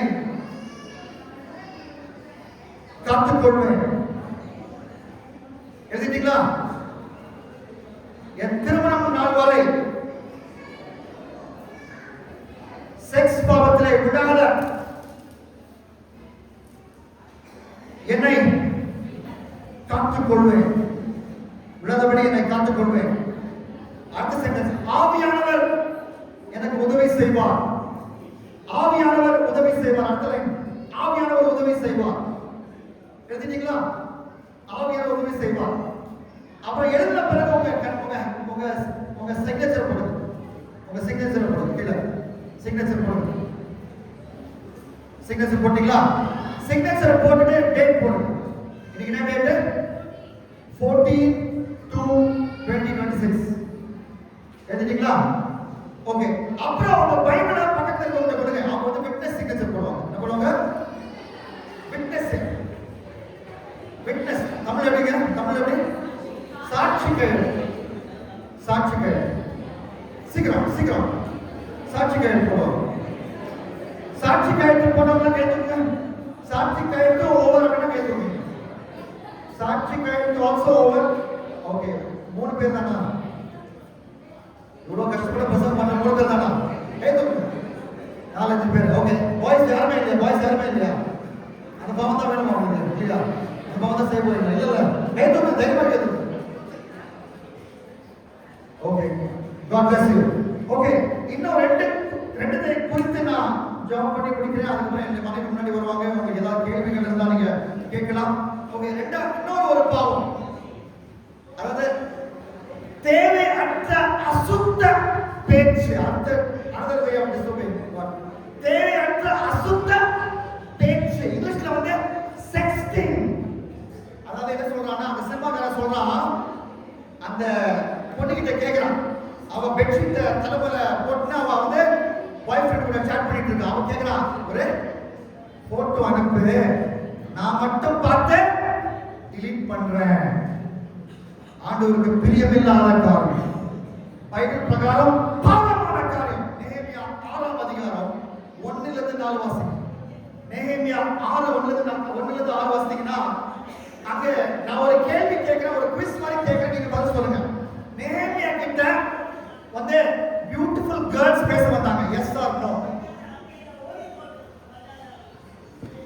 காத்துக் கொள்வேன். எழுதிட்டீங்களா? என் திருமணம் நாள் வரை செக்ஸ் பாவத்திலே விடாத என்னை காத்துக் கொள்வேன். விடாதபடி என்னை காத்துக் கொள்வேன். அடுத்த சென்டென்ஸ், ஆவியானவர் எனக்கு உதவி செய்வார். ஆவியானவர் உதவி செய்வார். அடுத்த ஆவியானவர் உதவி செய்வார். எழுதிட்டீங்களா? ஆவியானவர் உதவி செய்வார். அப்புறம் எழுதின பிறகு உங்க சிக்னேச்சர் போடுங்க. உங்க சிக்னேச்சர் போடுங்க. கீழே சிக்னேச்சர் போடுங்க. சிக்னேச்சர் போட்டீங்களா? சிக்னேச்சர் போட்டுட்டு டேட் போடுங்க. இன்னைக்கு என்ன டேட்? 14/2/2026. எழுதிட்டீங்களா? ஓகே. அப்புறம் உங்க பைபிள பக்கத்துல கொண்டு கொடுங்க. அவங்க வந்து விட்னஸ் சிக்னேச்சர் போடுவாங்க. என்ன போடுவாங்க? விட்னஸ். விட்னஸ் தமிழ் எப்படிங்க? தமிழ் எப்படி? சாட்சி கையெழுத்து. சாட்சி கையெழுத்து. சீக்கிரம் சீக்கிரம் சாட்சி கையெழுத்து போடுவாங்க. சாட்சி கையெழுத்து போட்டவங்க கேட்டுங்க. சாட்சி கையெழுத்து ஓவர் அப்படின்னா கேட்டுங்க. சாட்சி கையெழுத்து ஆல்சோ ஓவர். ஓகே. 3 பேர் தானா? இவ்வளவு கஷ்டப்பட பசங்க பண்ண 3 பேர் தானா? கேட்டுங்க. 4-5 பேர். ஓகே. பாய்ஸ் யாருமே இல்லையா? பாய்ஸ் யாருமே இல்லையா? அந்த பாவம் தான் வேணுமா உங்களுக்கு? இல்லையா? அந்த பாவம் தான் செய்ய போறீங்க. இல்ல கேட்டுங்க. தைரியமா கேட்டுங்க. Okay. God bless you. Okay. இன்னும் ரெண்டு குறித்து நான் ஜாப் பண்ணி முடிக்கிறேன். அதுக்கப்புறம் என் மனைவி முன்னாடி வருவாங்க. உங்களுக்கு ஏதாவது கேள்விகள் இருந்தா நீங்க கேட்கலாம். ஓகே. இன்னொரு ஒரு பாவம், அதாவது தேவையற்ற அசுத்த பேச்சு. another way of disobeying God. தேவையற்ற அசுத்த பேச்சு. இங்கிலீஷ்ல வந்து செக்ஸ்டிங். அதாவது என்ன சொல்றான்னா, அந்த சினிமாக்கார சொல்றான், அந்த பொண்ணுகிட்ட கேக்குறான், அவ பெட்ஷீட் தலைமையில போட்டுனா அவ வந்து பாய் ஃப்ரெண்ட் கூட சாட் பண்ணிட்டு இருக்கா. அவன் கேக்குறான், ஒரு போட்டோ அனுப்பு, நான் மட்டும் பார்த்து delete பண்றேன். ஆண்டவருக்கு பிரியமில்லாத காரியம், பைபிள் பிரகாரம் பாவமான காரியம். நெகேமியா 6ஆம் அதிகாரம் 1-4 வாசிங்க. நெகேமியா 6:1-6 வாசிங்கன்னா, அங்க நான் ஒரு கேள்வி கேட்கிறேன், ஒரு குவிஸ் மாதிரி கேட்கிறேன், நீங்க பதில் சொல்லுங்க. நெகேமியா கிட்ட வந்து பியூட்டிஃபுல் கேர்ள்ஸ் பேச வந்தாங்க. Yes or no?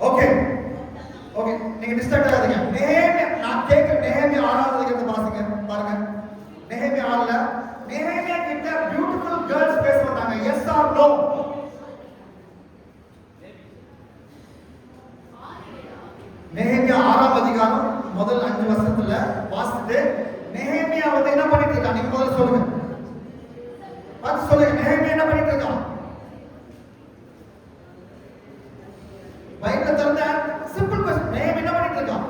Okay okay, நீங்க டிஸ்டர்ப் ஆகாதீங்க. நெகேமியா நான் கேட்க நெகேமியா 6ஆம் அதிகாரத்தை வாசிங்க பாருங்க. நெகேமியா 6ல நெகேமியா கிட்ட பியூட்டிஃபுல் கேர்ள்ஸ் பேச வந்தாங்க. Yes or no? நெகேமியா 6ஆம் அதிகாரம் முதல் 5 வசனத்துல வாசித்து நெகேமியா வந்து என்ன பண்ணிட்டு இருக்கான்? நீங்க முதல்ல சொல்லுங்க. பார்த்து சொல்லுங்க. நெகேமியா என்ன பண்ணிட்டு இருக்கான்? பைபிள் திறந்த சிம்பிள் क्वेश्चन. நெகேமியா என்ன பண்ணிட்டு இருக்கான்?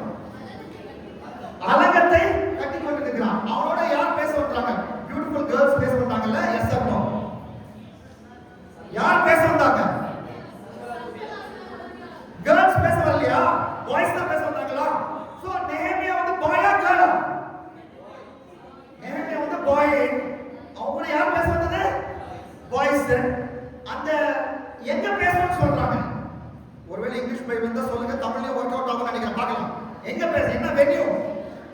அலங்கத்தை கட்டி கொண்டு இருக்கிறான். அவனோட யார் பேச வந்தாங்க? பியூட்டிஃபுல் கேர்ள்ஸ் பேச வந்தாங்கல்ல? S or no? யார் பேச வந்தாங்க? கேர்ள்ஸ் பேச வரலையா? பாய்ஸ் தான் பேச வந்தாங்களா? சோ நெகேமியா வந்து பாயா கேர்ளா? நெகேமியா வந்து பாய். அவங்க யார் பேச வந்தது? பாய்ஸ். அந்த எங்க பேசணும்னு சொல்றாங்க? ஒருவேளை இங்கிலீஷ் பைபிள் தான் சொல்லுங்க, தமிழ்லயே வொர்க் அவுட் ஆகும்னு நினைக்கிறேன். பார்க்கலாம். எங்க பேச, என்ன வென்யூ,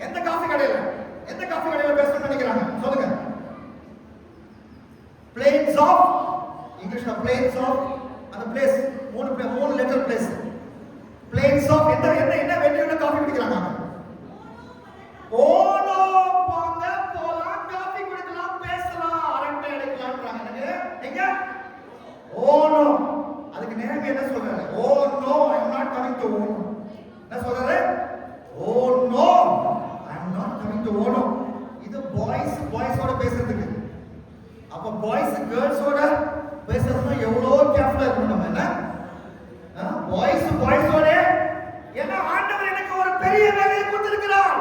எந்த காஃபி கடையில பேசணும்னு நினைக்கிறாங்க? சொல்லுங்க. பிளேன்ஸ் ஆஃப், இங்கிலீஷ்ல பிளேன்ஸ் ஆஃப், அந்த place 3 letter place. Plains of என்ன வென்யூல காஃபி குடிக்கிறாங்க? ஓனோ வாங்க போலாம், காஃபி குடிக்கலாம், பேசலாம், அரட்டை அடிக்கலாம்ன்றாங்க. எங்க ஓனோ? அதுக்கு நெகேமியா என்ன சொல்றாரு? Oh no, I am not coming to ஓனோ. என்ன சொல்றாரு? Oh no, I am not coming to ஓனோ. இது பாய்ஸோட பேசுறதுக்கு. அப்ப பாய்ஸ் கேர்ள்ஸோட பேசுறதுனா எவ்வளவு கேர்ஃபுல்லா இருக்கணும் நம்ம. என்ன பாய்ஸோட, ஏன்னா ஆண்டவர் எனக்கு ஒரு பெரிய வேலையை கொடுத்திருக்கிறார்.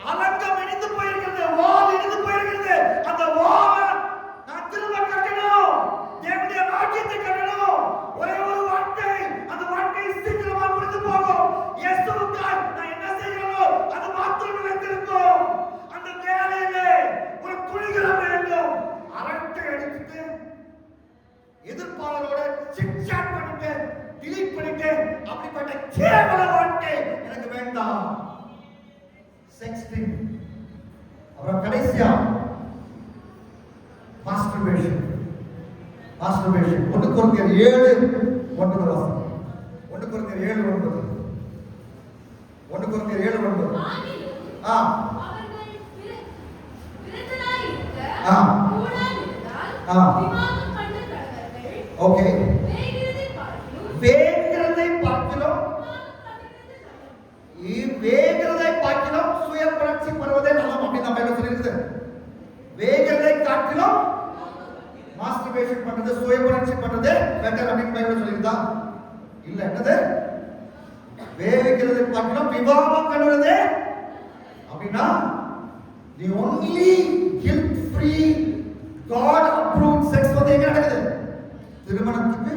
அலங்கம் இடிந்து போயிருக்கிறது, வால் இடிந்து போயிருக்கிறது. அந்த வாலை நான் திரும்ப கட்டணும், தேவனுடைய ராஜ்யத்தை கட்டணும். ஒரே ஒரு வாழ்க்கை, அந்த வாழ்க்கை சீக்கிரமா முடிந்து போகும். இயேசுவுக்காக நான் என்ன செய்யணும் அது மாத்திரம் வைத்திருக்கோம். அந்த வேலையிலே ஒரு துணிகர வேண்டும். அரட்டை அடிச்சுட்டு எதிர்ப்பாளரோட சிட்சாட் பண்ணிட்டு டிலீட் பண்ணிட்டு அப்படிப்பட்ட கேவல வாழ்க்கை எனக்கு வேண்டாம். செக்ஸ்டிங். அப்புறம் கடைசியா மாஸ்டர்பேஷன். 1 கொரிந்தியர் 7:9 வாசிங்க. 1 கொரிந்தியர் 7:9. 1 கொரிந்தியர் 7:9. ஓகே, வேகிறதை பார்க்கிறோம் சுய புரட்சி பண்ணுவதே நல்லம் அப்படி நம்ம என்ன சொல்லிருக்கு. வேகிறதை காட்டிலும் மாஸ்டர்பேஷன் பண்றது, சுய புரட்சி பண்றது பெட்டர் அப்படின்னு பைபிள் சொல்லிருந்தா இல்ல. என்னது? வேகிறதை காட்டிலும் விவாகம் பண்ணுவது அப்படின்னா the only guilt free God approved sex வந்து எங்க நடக்குது? திருமணத்துக்கு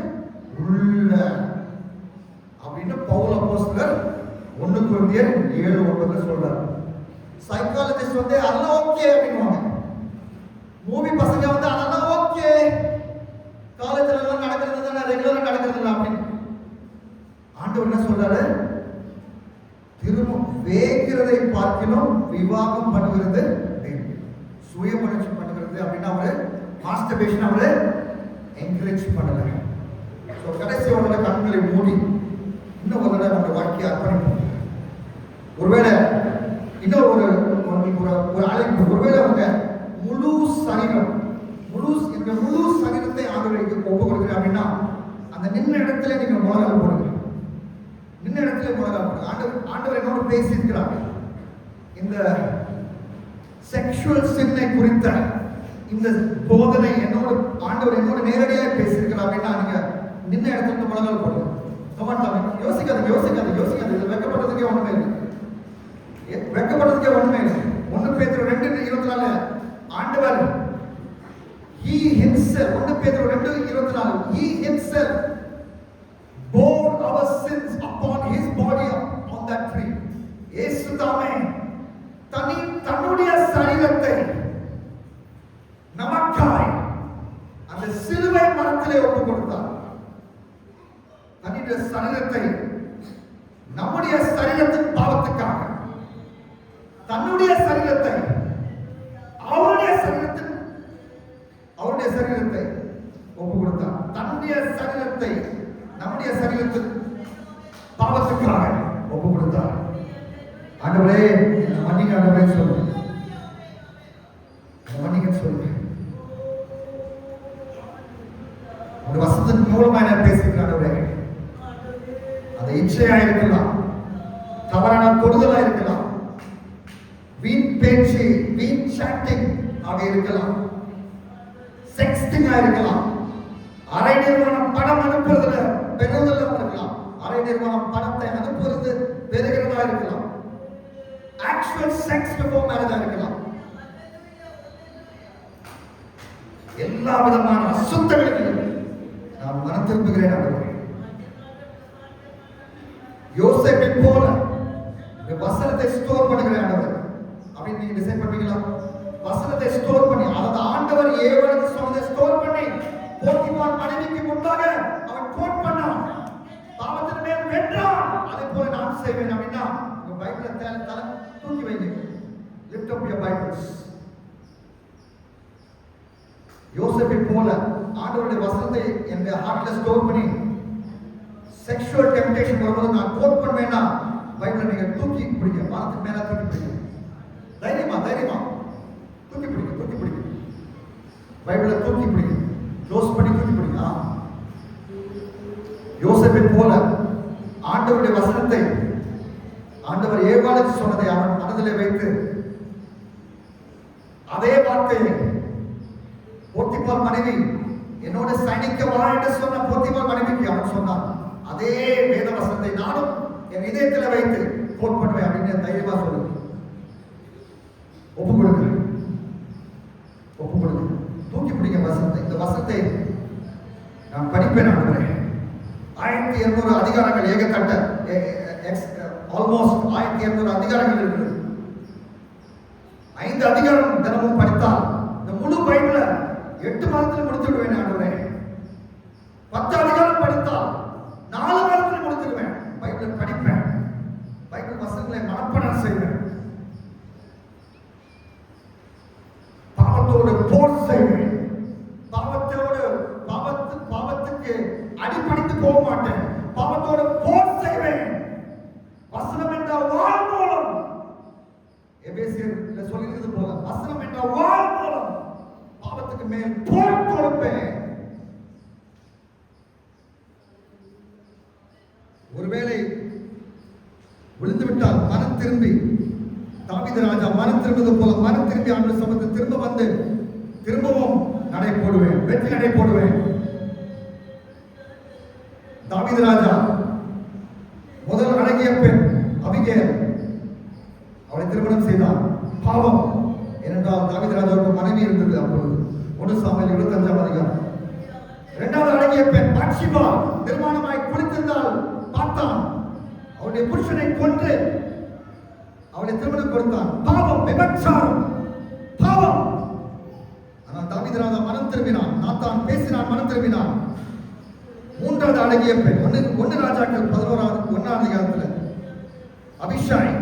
உள்ள அப்படின்னு பவுல் அப்போஸ்தலர் 1 கொரிந்தியர் 7:9 சொல்றார். சைக்காலஜிஸ்ட் வந்து அதெல்லாம் ஓகே அப்படின்னுவாங்க. மூவி பசங்க வந்து அதெல்லாம் ஓகே, காலேஜ்ல எல்லாம் நடக்கிறது தானே, ரெகுலரா நடக்கிறது இல்லை அப்படின்னு. ஆண்டவர் என்ன சொல்றாரு? திரும்ப வேகிறதை பார்க்கிலும் விவாகம் பண்ணுகிறது, சுய புரட்சி பண்ணுகிறது அப்படின்னா அவரு மாஸ்டர்பேஷன் அவரு என்கரேஜ் பண்ணல. கடைசி அவரோட கண்களை மூடி இன்னும் ஒரு தடவை நம்ம வாழ்க்கையை அர்ப்பணிப்போம். ஒருவேளை இன்னும் ஒரு அழைப்பு, ஒருவேளை அவங்க முழு சரீரத்தை ஆண்டவருக்கு ஒப்பு கொடுக்குறேன் அப்படின்னா அந்த நின்ன இடத்துல நீங்க முழங்கால் போடுங்க. நின்ன இடத்துல முழங்கால் போடுங்க. ஆண்டவர் என்னோட பேசியிருக்கிறார். இந்த செக்ஷுவல் சின்னை குறித்த இந்த போதனை ஆண்டவர் என்னோட நேரடியாக பேசியிருக்கிறார் அப்படின்னா நீங்க நின்ன இடத்துல முழங்கால் போடுங்க. யோசிக்காது. இது வெட்கப்படுறதுக்கே ஒண்ணுமே இல்லை. 1 பேதுரு 2:24 ஆண்டவர் he himself 1 பேதுரு 2:24 he himself bore our sins upon his body on that tree. இயேசு தாமே தன்னுடைய சரீரத்தை நமக்காய் அந்த சிலுவை மரத்திலே ஒப்பு கொடுத்தார். தன்னுடைய சரீரத்தை நம்முடைய சரீரத்தின் பாவத்துக்காக, தன்னுடைய சரீரத்தை அவருடைய சரீரத்தை ஒப்பு கொடுத்தார். தன்னுடைய சரீரத்தை நம்முடைய சரீரத்தின் பாவத்துக்காக ஒப்பு கொடுத்தார். ஆண்டவரே மன்னிங்க, ஆண்டவரே சொல்லுங்க, மன்னிங்க சொல்லுங்க. ஒரு வசனத்தின் மூலமா என்ன பேசுகிறேன் ஆண்டவரே, அது இச்சையா இருக்கலாம், தவறான தொடுதலா இருக்கலாம், வீண் பேச்சு, வீண் சாட்டிங் ஆக இருக்கலாம், செக்ஸ்டிங்கா இருக்கலாம், அரை நிர்வாணம் பணம் அனுப்புறதுல பெறுதல இருக்கலாம், அரை நிர்வாணம் பணத்தை அனுப்புறது பெறுகிறதா இருக்கலாம், ஆக்சுவல் செக்ஸ் பிஃபோர் மேரேஜா இருக்கலாம். எல்லா விதமான அசுத்தங்களுக்கும் நான் மனம் திரும்புகிறேன் ஆண்டவரே. யோசேப்பை போல வசனத்தை ஸ்டோர் பண்ணுகிறேன் ஆண்டவர் அப்படின்னு நீங்க டிசைன் பண்ணுவீங்களா? வசனத்தை ஸ்டோர் பண்ணி, அதாவது ஆண்டவர் ஏவலுக்கு சொன்னதை ஸ்டோர் பண்ணி போத்திபார் மனைவிக்கு முன்பாக அவன் கோட் பண்ணான், பாவத்தின் மேல் வென்றான். அதே போல நான் செய்வேன் அப்படின்னா உங்க பைபிளை தலை தூக்கி வைங்க. Lift up your Bibles. யோசேப்பை போல ஆண்டவருடைய வசனத்தை என்னுடைய ஹார்ட்ல ஸ்டோர் பண்ணி செக்ஷுவல் டெம்ப்டேஷன் வரும்போது நான் கோட் பண்ணுவேன்னா பைபிளை நீங்க தூக்கி பிடிங்க, வானத்துக்கு மேல தூக்கி பிடிங்க. தைரியமா தூக்கி பிடிங்க. பைபிளை தூக்கி பிடிங்க, க்ளோஸ் பண்ணி தூக்கி பிடிங்க. யோசேப்பை போல ஆண்டவருடைய வசனத்தை, ஆண்டவர் ஏவாளுக்கு சொன்னதை அவன் மனதிலே வைத்து அதே வார்த்தையை போத்திபார் மனைவி என்னோட சனிக்க வா என்று சொன்ன போத்திபார் மனைவிக்கு அவன் சொன்னான், அதே வேத வசனத்தை நானும் என் இதயத்தில் வைத்து கோட் பண்ணுவேன் அப்படின்னு தைரியமா சொல்லுங்க. ஒப்பு கொடுங்க, தூக்கி பிடிங்க வசனத்தை. இந்த வசனத்தை நான் படிப்பேன் ஆண்டவரே. 1200 அதிகாரங்கள், ஏகத்தட்ட ஆல்மோஸ்ட் 1200 அதிகாரங்கள் இருக்குது. 5 அதிகாரம் தினமும் படித்தால் இந்த முழு பைபிள 8 மாதத்தில் முடித்து விடுவேன் ஆண்டவரே. 10 அதிகாரம் படித்தால் 4 மாதத்தில் முடித்துடுவேன். பைபிளை படிப்பேன், பைபிள் வசனங்களை மனப்பாடம் செய்வேன், பாவத்தோடு போர் செய்வேன், பாவத்துக்கு அடிபணிந்து போக மாட்டேன், பாவத்தோடு போர் செய்வேன். வசனம் என்ற வாள் மூலம், எபேசியர்ல சொல்லியிருக்கிறது போல, வசனம் என்ற வாள் மூலம் பாவத்துக்கு மேல் போர் தொடுப்பேன். ஒருவேளை விழுந்து விட்டால் மனம் திரும்பி, தாவீது ராஜா மனம் திரும்புவது போல மனம் திரும்பி ஆண்டவர் சமூகத்தை திரும்ப வந்து திரும்பவும் நடை போடுவேன், வெற்றி நடை போடுவேன். தாவீது ராஜா முதல் அழகிய பெண் அபிகேல், அவளை திருமணம் செய்தார். பாவம். ஏனென்றால் தாவீது ராஜாவுக்கு மனைவி இருந்தது. அப்பொழுது 1 சாமுவேல் 25ஆம் அதிகாரம். இரண்டாவது அழகிய பெண் பாத்ஷிபா திருமணமாய் குளித்திருந்தால் பார்த்தான், அவருடைய புருஷனை கொன்று அவளை திருமணம் கொடுத்தான். பாவம், விபச்சாரம், பாவம். ஆனால் தாவீது ராஜா மனம் திரும்பினான். நாத்தான் பேசினான், மனம் திரும்பினான். மூன்றாவது அழகிய பெண் 1 ராஜாக்கள் 11ஆம் அதிகாரத்தில் அபிஷாய்,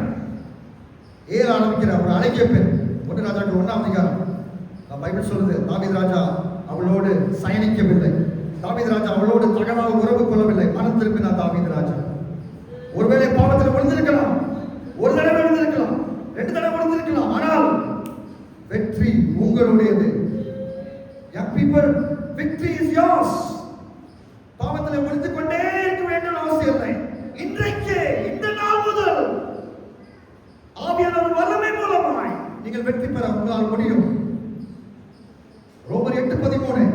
ஏர் ஆரம்பிக்கிற ஒரு அழகிய பெண். 1 ராஜாக்கள் 1ஆம் அதிகாரம் பைபிள் சொல்லுது, தாவீது ராஜா அவளோடு சயனிக்கவில்லை, தாவீது ராஜா அவளோடு தகவலாக உறவு கொள்ளவில்லை. மனம் திரும்பினார் தாவீது ராஜா. ஒருவேளை பாவத்தில் விழுந்திருக்கலாம், ஒரு தடவை விழுந்திருக்கலாம், 2 தடவை விழுந்திருக்கலாம், ஆனால் வெற்றி உங்களுடையது. young people, victory is yours. பாவத்தில் விழுந்து கொண்டே இருக்க வேண்டும் அவசியம் இல்லை. இன்றைக்கு இந்த நாள் முதல் ஆவியானவர் வல்லமை மூலமாய் நீங்கள் வெற்றி பெற உங்களால் முடியும். ரோமர் 8:13,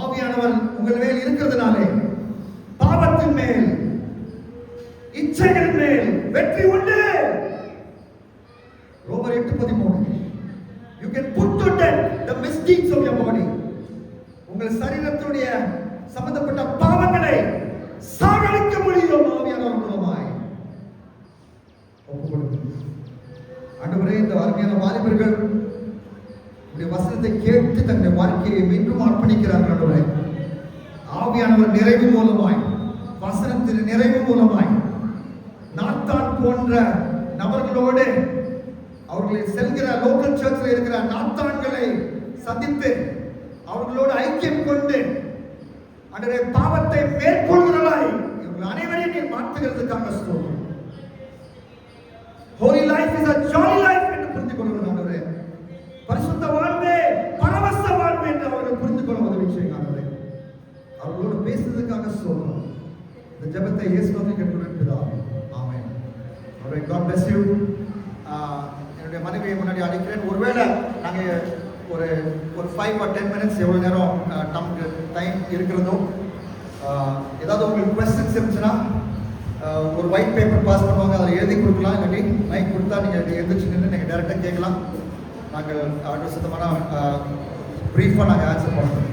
ஆவியானவர் உங்கள் மேல் இருக்கிறதுனாலே பாவத்தின் மேல், இச்சைகளின் மேல் வெற்றி உண்டு. ரோமர் 8:13. You can put to death the misdeeds of your body. உங்கள் சரீரத்துடைய சம்பந்தப்பட்ட பாவங்களை சாகடிக்க முடியும் ஆவியானவர் மூலமாய். ஆண்டவரே, இந்த அருமையான வாலிபர்கள் உடைய வசனத்தை கேட்டு தன்னுடைய வாழ்க்கையை மீண்டும் அர்ப்பணிக்கிறார்கள். ஆண்டவரே, ஆவியானவர் நிறைவு மூலமாய், வசனத்தின் நிறைவு மூலமாய் நாத்தான் போன்ற நபர்களோடு அவர்களை செல்கிற லோக்கல் சர்ச்சில் இருக்கிற நாத்தான்களை சந்தித்து அவர்களோடு ஐக்கியம் கொண்டு அன்றைய பாவத்தை மேற்கொள்கிறாய். இவர்கள் அனைவரையும் நீ மாற்றுகிறதுக்காக ஸ்தோத்திரம். Holy life is a jolly life என்று புரிந்து கொள்வது ஆண்டவரே. பரிசுத்த வாழ்வே பரவச வாழ்வே என்று அவர்கள் புரிந்து கொள்ள உதவி செய்யுங்க ஆண்டவரே. அவர்களோடு பேசுறதுக்காக ஸ்தோத்திரம். இந்த ஜெபத்தை இயேசுவின் கேட்கிறேன் பிதாவே. Amen. Alright, God bless you. என்னுடைய மனைவியை முன்னாடி அழைக்கிறேன். ஒருவேளை நாங்கள் ஒரு 5 or 10 minutes எவ்வளோ நேரம் நமக்கு டைம் இருக்கிறதோ, ஏதாவது உங்களுக்கு கொஸ்டின்ஸ் இருந்துச்சுன்னா ஒரு ஒயிட் பேப்பர் பாஸ் பண்ணுவாங்க, அதில் எழுதி கொடுக்கலாம். இல்லாட்டி மைக் கொடுத்தா நீங்கள் எழுந்திரிச்சு நின்று நீங்கள் டேரெக்டாக கேட்கலாம். நாங்கள் சுத்தமான ப்ரீஃபாக நாங்கள் ஆன்சர் பண்ணுறோம்.